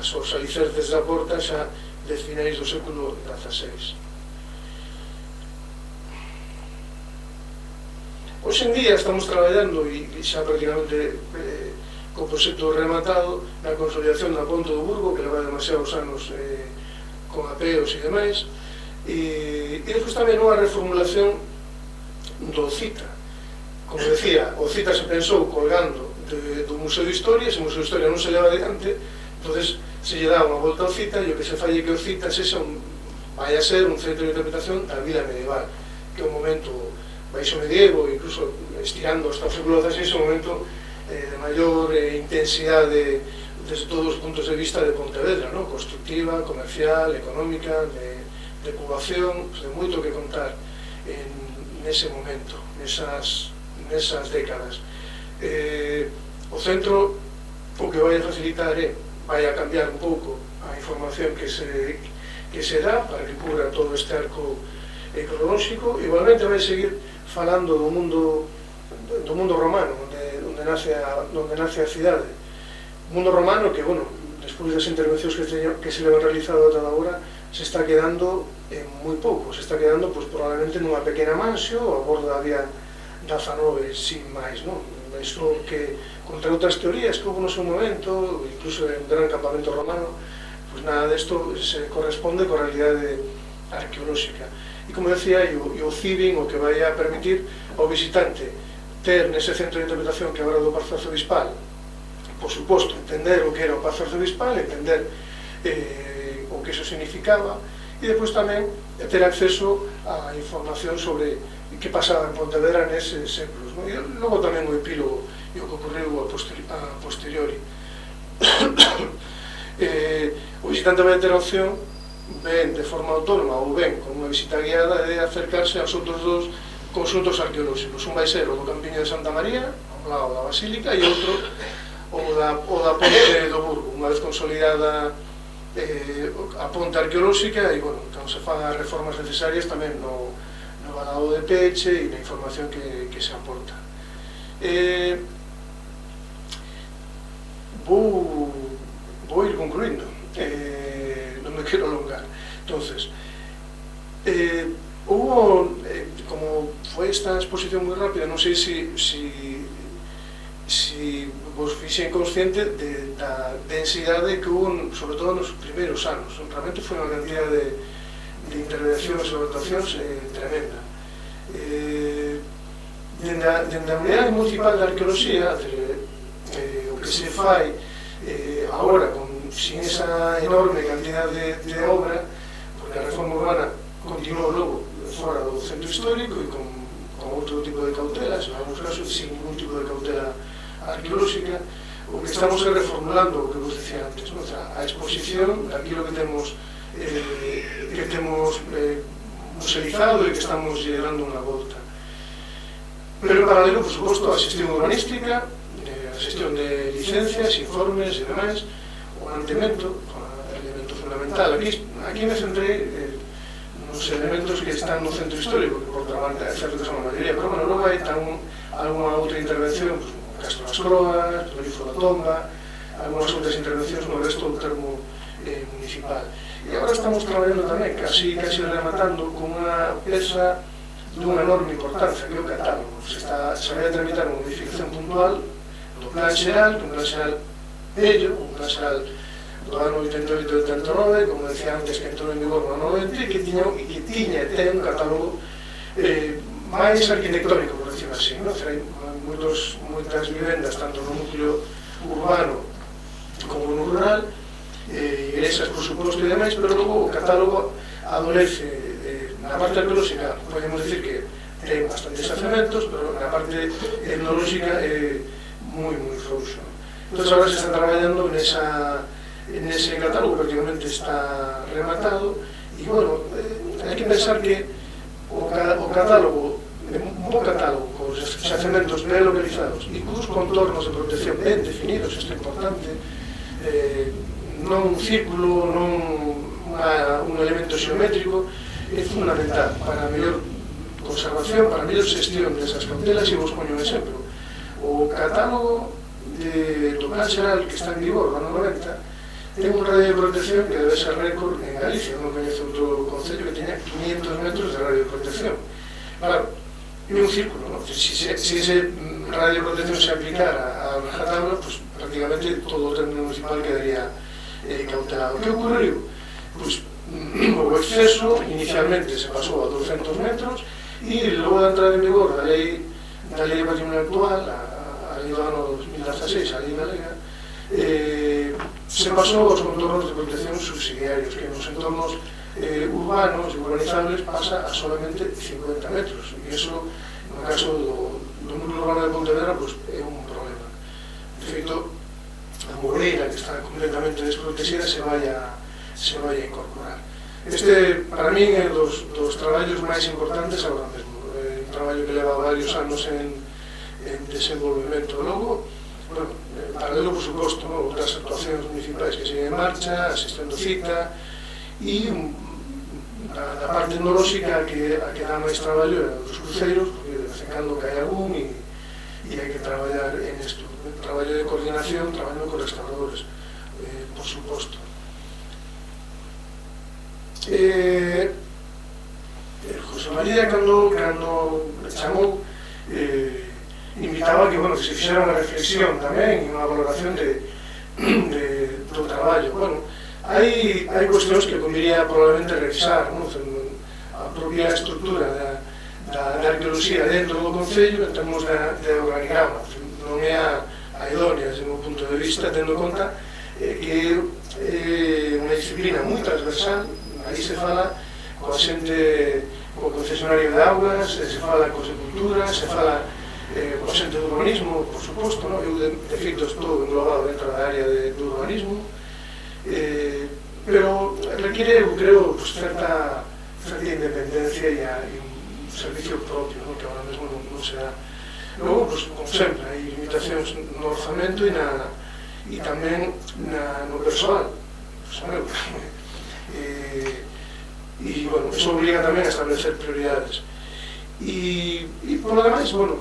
os alicerces da porta xa de finais do século XVI. Hoxe en día estamos traballando e xa prácticamente co proxecto rematado na consolidación da Ponte do Burgo, que leva demasiados anos con apeos e demais, e despois tamén unha reformulación do CITA. Como decía, o CITA se pensou colgando do Museo de Historia, ese Museo de Historia non se leva adiante, entonces se lle dá unha volta ao CITA, e o que se falle que o CITA vai a ser un centro de interpretación da vida medieval, que é un momento baixo medievo, incluso estirando hasta o século XVI, un momento de maior intensidade desde todos os puntos de vista de Pontevedra, constructiva, comercial, económica, de poboación, de moito que contar nese momento, nesas décadas. O centro o que vai a facilitar vai a cambiar un pouco a información que se dá para que cubra todo este arco cronolóxico. Igualmente vai seguir falando do mundo romano, onde nace a cidade. Mundo romano que, bueno, despois das intervencións que se levan realizado ata agora, se está quedando en moi pouco, se está quedando probablemente nunha pequena manxo a bordo da vía 19, sin máis, isto que, contra outras teorías que houve no seu momento, incluso en un gran campamento romano, nada desto se corresponde coa realidade arqueolóxica. E como decía, o CIBIN o que vai a permitir ao visitante ter nese centro de interpretación que agora do Pazo Arzobispal, por suposto, entender o que era o Pazo Arzobispal, entender o que iso significaba, e depois tamén ter acceso a información sobre que pasaba en Pontevedra neses séculos. E logo tamén o epílogo e o que ocorreu a posteriori. O visitante vai ter a opción, ben de forma autónoma ou ben con unha visita guiada, de acercarse aos outros dos consultos arqueolóxicos. Un vai ser o do Campiño de Santa María, ao lado da Basílica, e outro o da Ponte do Burgo, unha vez consolidada a ponte arqueolóxica, e, bueno, cando se fan as reformas necesarias tamén no valado de peche e na información que se aporta. Vou ir concluindo, non me quero alongar. Entonces, hubo, como foi esta exposición moi rápida, non sei si vos fixen consciente da densidade que hubo, sobre todo nos primeiros anos. Realmente foi unha cantidad de intervencións e votacións tremenda. Dende a Unidade Municipal de Arqueoloxía, o que se fai agora, sin esa enorme cantidad de obra, porque a reforma urbana continúa logo fora do centro histórico e con outro tipo de cautelas, en algúns casos sin ningún tipo de cautela arqueolóxica. O que estamos é reformulando o que vos dicía antes, ¿no? O sea, a exposición daquilo que temos musealizado e que estamos dando unha volta. Pero en paralelo, por suposto, a xestión urbanística, a xestión de licencias, informes e demais, o mantemento, elemento fundamental. Aquí me centrei nos elementos que están no centro histórico, que por outra parte é certo que son a maioría, pero bueno, logo hai alguna outra intervención, pues, Castro das Croas, o Grifo da Tomba, algunhas outras intervencións no resto do termo municipal. E agora estamos traballando tamén, casi rematando, con unha peza dunha enorme importancia, que é o catálogo. Se vai a tramitar unha modificación puntual do plan xeral, un plan xeral bello, un plan xeral do ano 88-89, como decía antes, que entrou en vigor no ano 90, e que tiña e ten un catálogo máis arquitectónico, por decirlo así, ¿no? Hai moitas vivendas, tanto no núcleo urbano como no rural, iglesias, por suposto, e demais, pero logo o catálogo adolece, na parte arqueolóxica, podemos dicir que ten bastantes acementos, pero na parte etnolóxica é moi frouxo. Entón, agora se está traballando nese catálogo, prácticamente está rematado, e, bueno, hai que pensar que o catálogo, un bo catálogo, cos xacementos ben localizados e cos contornos de protección ben definidos, isto é importante, non un círculo, non un elemento xeométrico, é fundamental para a mellor conservación, para a mellor xestión desas cautelas. E vos poño un exemplo. O catálogo do plan xeral que está en vigor no ano 90 ten un radio de protección que debe ser récord en Galicia. Non coñezo outro concello que teña 500 metros de radio de protección. Claro, é un círculo, ¿no? Si ese radio de protección se aplicara a rajatabla, pues prácticamente todo o termo municipal quedaría cautelado. Que ocurriu? Pues o exceso inicialmente se pasou a 200 metros e logo da entrada en vigor da lei de patrimonio actual, a lei do ano 2016, a lei galega, se pasou aos contornos de protección subsidiarios, que nos entornos urbanos e urbanizables pasa a solamente 50 metros, e iso, no caso do núcleo urbano de Pontevedra, pues, é un problema. De feito, a Moreira, que está completamente desprotexida, se vai a incorporar. Este, para mí, é dos traballos máis importantes agora mesmo. É un traballo que leva varios anos en desenvolvemento. Logo, bueno, paralelo, por suposto, outras actuacións municipais que siguen en marcha, a xestión do CITA, e a parte etnolóxica que dá máis traballo é dos cruceiros, porque de vez en cando cae algún e hai que traballar en isto. Traballo de coordinación, traballo con restauradores, por suposto. José María, cando chamou, invitaba que se fixera unha reflexión tamén e unha valoración do traballo. Bueno, hai cuestións que conviría probablemente revisar, a propia estructura da arqueoloxía dentro do Concello en termos de organigrama. Non é a idónea, desde o meu punto de vista, tendo en conta que é unha disciplina moi transversal. Aí se fala coa xente, co concesionario de augas, se fala coa sepultura, se fala coa xente do urbanismo, por suposto, eu de feito estou englobado dentro da área do urbanismo, pero requiere, eu creo, pues, certa independencia e un servicio propio, ¿no? Que ahora mesmo non se dá. Logo, pues, como sempre, hai limitacións no orzamento e tamén no persoal. E, bueno, eso obliga tamén a establecer prioridades. E por lo demais, bueno,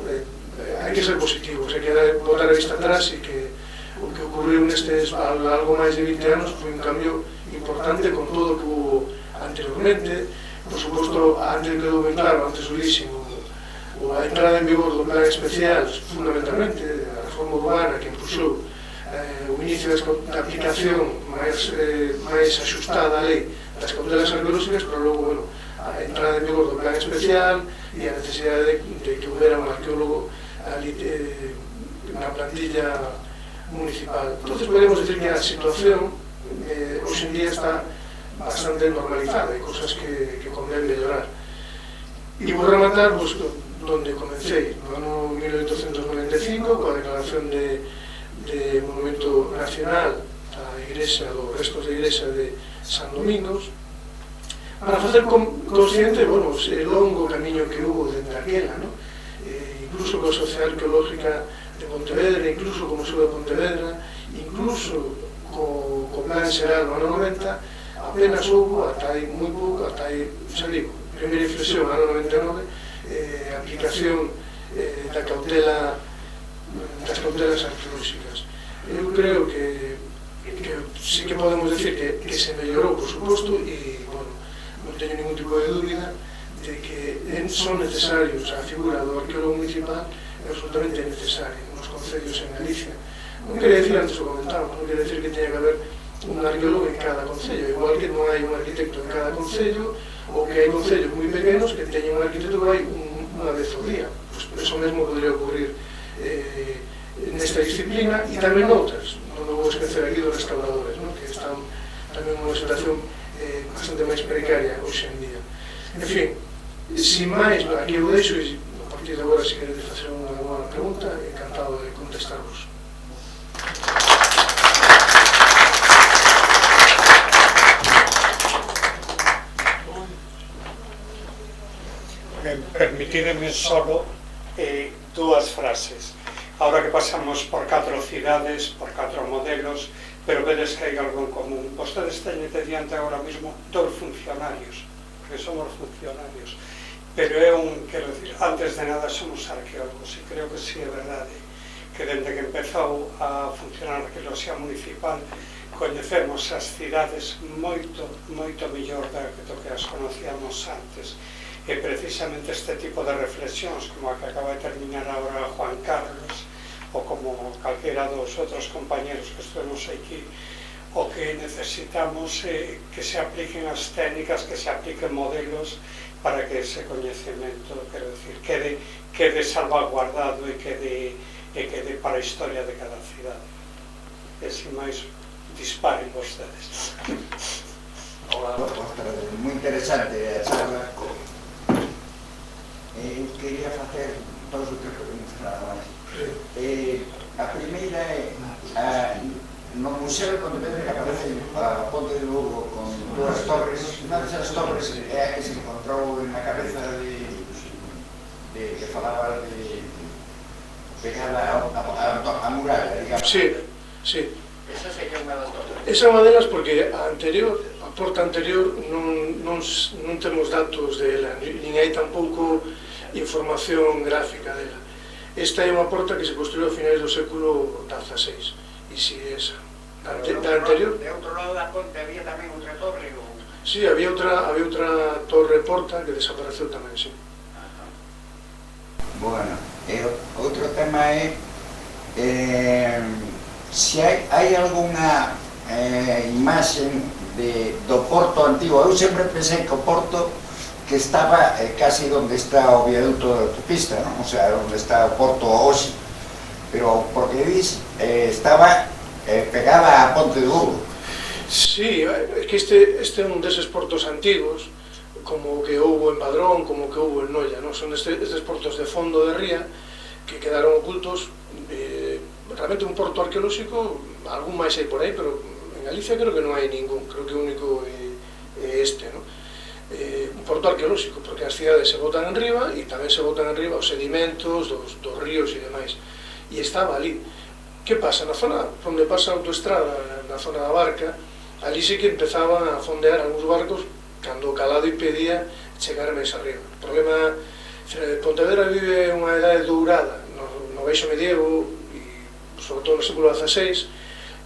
hai que ser positivos, hai que botar a vista atrás e que o que ocurriu nestes algo máis de 20 anos foi un cambio importante con todo o que hubo anteriormente. Por suposto, antes quedou ben claro, antes o dixen, a entrada en vigor do plan especial, fundamentalmente, a reforma urbana que impulsou o inicio da aplicación máis axustada á lei das cautelas arqueolóxicas, pero logo, bueno, a entrada en vigor do plan especial e a necesidade de que houbera un arqueólogo ali na plantilla municipal. Entonces podemos decir que a situación hoxe en día está bastante normalizada, hai cosas que convén mellorar. E vou rematar pues, donde comecei, no ano 1895, coa declaración de Monumento Nacional da igrexa, dos restos da igrexa de San Domingos, para facer consciente, bueno, o longo camiño que hubo dende aquela, ¿no? Incluso coa Sociedade Arqueológica de Pontevedra, incluso co Museo de Pontevedra, incluso co Plan Xeral no ano 90, apenas houve, ata hai moi pouco, ata hai, xa digo, primeira inflexión no ano 99, aplicación das cautelas arqueolóxicas. Eu creo que sí que podemos decir que se mellorou, por suposto, e, bueno, non teño ningún tipo de dúbida de que son necesarios, a figura do arqueólogo municipal é absolutamente necesaria nos concellos en Galicia. Non quere decir, antes o comentamos, non quere decir que teña que haber un arqueólogo en cada concello, igual que non hai un arquitecto en cada concello, ou que hai concellos moi pequenos que teñen un arquitecto que vai unha vez ao día. Pues eso mesmo podría ocurrir nesta disciplina e tamén noutras. Non vou esquecer aquí dos restauradores, ¿no? Que están tamén nunha situación bastante máis precaria hoxe en día. En fin, sin máis, aquí eu deixo e a partir de agora, se queredes facer unha pregunta, encantado de contestarvos. Permitideme solo dúas frases. Ahora que pasamos por 4 cidades, por 4 modelos, pero vedes que hai algo en común. Vostedes teñen diante agora mesmo 2 funcionarios, porque somos funcionarios, pero é quero dicir, antes de nada somos arqueólogos, e creo que sí é verdade que dende que empezou a funcionar a arqueoloxía municipal coñecemos as cidades moito mellor do que as conocíamos antes. E precisamente este tipo de reflexións, como a que acaba de terminar agora Juan Carlos, ou como calquera dos outros compañeros que estuvemos aquí, o que necesitamos é que se apliquen as técnicas, que se apliquen modelos para que ese coñecemento, quero dicir, quede salvaguardado e quede para a historia de cada cidade. E sin máis, disparen vostedes. Hola, moi interesante a charla. Eu quería facer 2 ou 3 preguntas nada máis. A primeira é no Museo de Pontevedra que aparece a Ponte de Lugo con 2 torres. Unha desas torres é a que se encontrou na cabeza de que falaba de pegada a muralla, digamos. Sí, sí. Esa sería unha das torres. Esa é unha delas porque a porta anterior non temos datos dela, nin hai tampouco información gráfica dela. Esta é unha porta que se construiu a finais do século XVI, e si é esa. Da anterior... De outro lado da ponte había tamén outra torre? Sí, había outra torre porta que desapareceu tamén, sí. Bueno, outro tema é se hai algunha imaxen do porto antigo. Eu sempre pensei que o porto que estaba casi onde está o viaduto da autopista, non? O sea, onde está o porto hoxe, pero porque dis estaba pegada a Ponte de Lugo. Sí, é que este é un deses portos antigos, como o que houbo en Padrón, como o que houbo en Noia, non? Son estes portos de fondo de ría que quedaron ocultos. Realmente un porto arqueolóxico, algún máis hai por aí, pero en En Galicia creo que non hai ningún, creo que o único é este, non? Un porto arqueolóxico, porque as cidades se botan en riba e tamén se botan en riba os sedimentos dos ríos e demais. E estaba ali. Que pasa? Na zona onde pasa a autoestrada, na zona da Barca, ali sí que empezaban a fondear algúns barcos cando o calado impedía chegar máis arriba. O problema, Pontevedra vive unha edade dourada no Baixo Medievo e sobre todo no século XVI,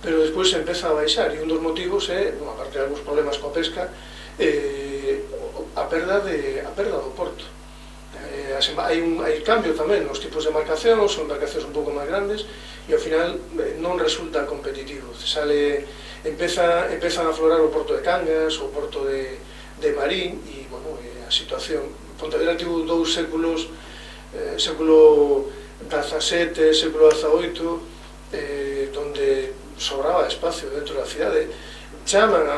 pero despois se empeza a baixar e un dos motivos é, bueno, aparte de algúns problemas coa pesca, a perda do porto. Hai cambio tamén nos tipos de embarcacións, son embarcacións un pouco máis grandes e ao final non resulta competitivo. Empezan a aflorar o porto de Cangas, o porto de Marín e, bueno, a situación. Pontevedra tivo 2 séculos, século XVII, século XVIII, donde sobraba espacio dentro da cidade. Chaman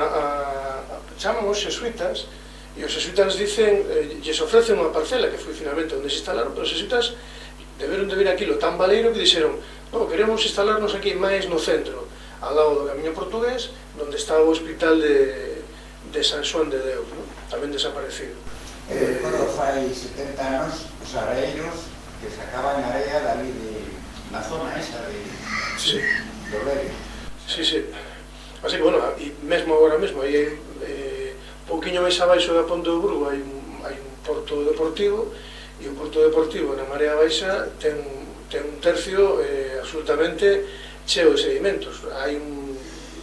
os xesuitas e os xesuitas dicen, lles ofrecen unha parcela que foi finalmente onde se instalaron, pero os xesuitas deberon de ver aquilo tan baleiro que dixeron: no, queremos instalarnos aquí máis no centro, ao lado do camiño portugués, onde está o hospital de San Xoán de Deus, ¿no? Tamén desaparecido. Recordo fai 70 anos os areiros que sacaban area dali na zona esa do Lerio. Sí. Así que, bueno, e mesmo agora mesmo, aí pouquiño máis abaixo da Ponte do Burgo hai un porto deportivo, e o porto deportivo na Marea Baixa ten un tercio absolutamente cheo de sedimentos.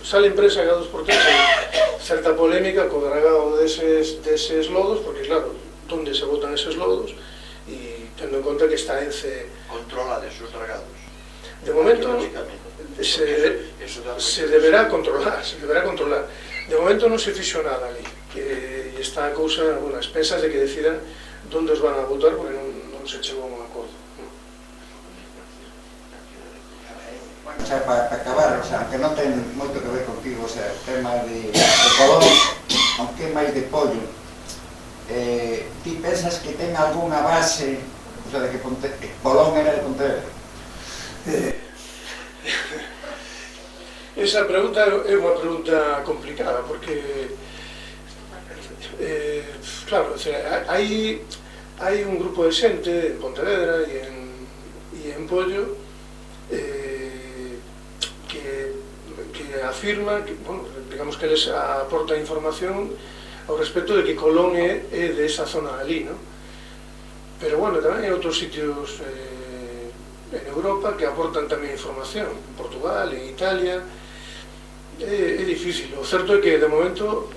Salen prensa cada 2 por 3, hai certa polémica co dragado deses lodos, porque claro, onde se botan eses lodos, e tendo en conta que está Ence... Controla desos dragados. De momento se deberá controlar. De momento non se fixo nada ali, e está a cousa, bueno, as pensas de que decidan onde os van a botar, porque non se chegou a un acordo. Bueno, xa, para acabar, o sea, aunque non ten moito que ver contigo, o sea, o tema de Colón, aunque é máis de pollo, ti pensas que ten algunha base, o sea, de que Colón era de Pontevedra? Esa pregunta é unha pregunta complicada, porque claro, o sea, hai un grupo de xente en Pontevedra e en Pollo que afirma que, bueno, digamos que les aporta información ao respecto de que Colón é de esa zona ali, ¿no? Pero bueno, tamén hai outros sitios en Europa que aportan tamén información, en Portugal, en Italia. É difícil. O certo é que de momento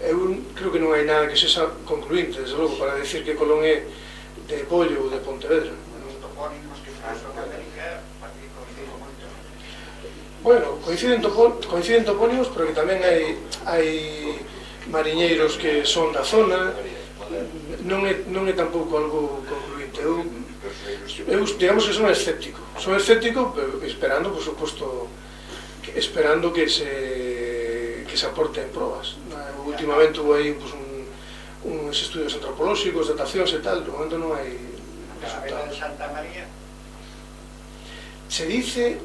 eu creo que non hai nada que sexa concluinte, desde logo, para decir que Colón é de Pollo ou de Pontevedra. Topónimos que pasan en América, porque coinciden moito. Bueno, coinciden topónimos, pero que tamén hai mariñeiros que son da zona. Non é tampouco algo concluinte. Eu digamos que son escéptico, pero esperando, por suposto, esperando que se aporten probas. Últimamente houve aí uns estudios antropolóxicos, datacións e tal, de momento non hai resultados. De Santa María? Se dice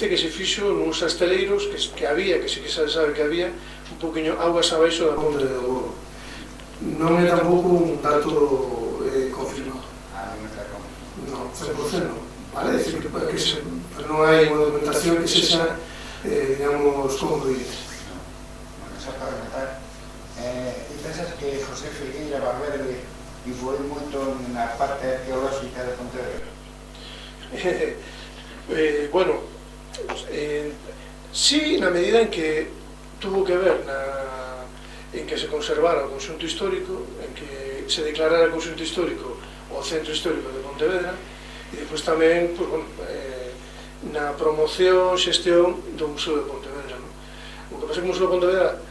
que se fixo nuns asteleiros que había, que sí que se sabe que había, un poquinho augas abaixo da Ponte do Burgo. Non é tampouco un dato confirmado. Non está como. Non, 100% non. Vale, decir que pero non hai unha documentación que sexa, digamos, concluída. Bueno, xa para rematar, ti pensas que José Filgueira Valverde influiu moito na parte arqueolóxica de Pontevedra? Bueno, sí, na medida en que tuvo que ver en que se conservara o conxunto histórico, en que se declarara o conxunto histórico o centro histórico de Pontevedra, e depois tamén, pues, bueno, na promoción, xestión do Museo de Pontevedra, ¿no? O que pasa é que o Museo de Pontevedra,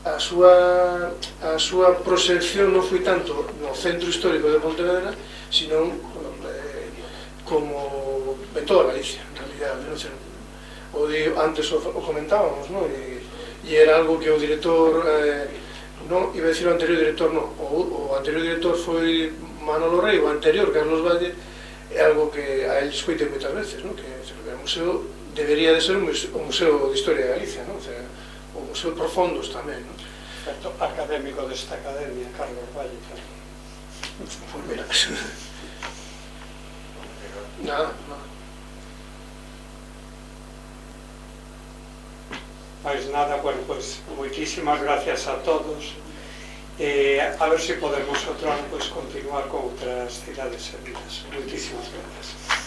a súa proxección non foi tanto no centro histórico de Pontevedra, sino como en toda Galicia, en realidad, non sei, antes o comentábamos, ¿no? E era algo que o director, non, iba a decir o anterior director, non, o anterior director foi Manolo Rei, o anterior Carlos Valle, é algo que a él escoitei moitas veces, ¿no? Que o museo debería de ser un museo de historia de Galicia, ¿no? O sea, o Museo Profondos tamén, non? Certo, académico desta academia, Carlos Valle tamén. Pois mira, nada. Mais nada, bueno, pues moitísimas gracias a todos. A ver se podemos outro ano pues, continuar con outras cidades seguidas. Moitísimas gracias.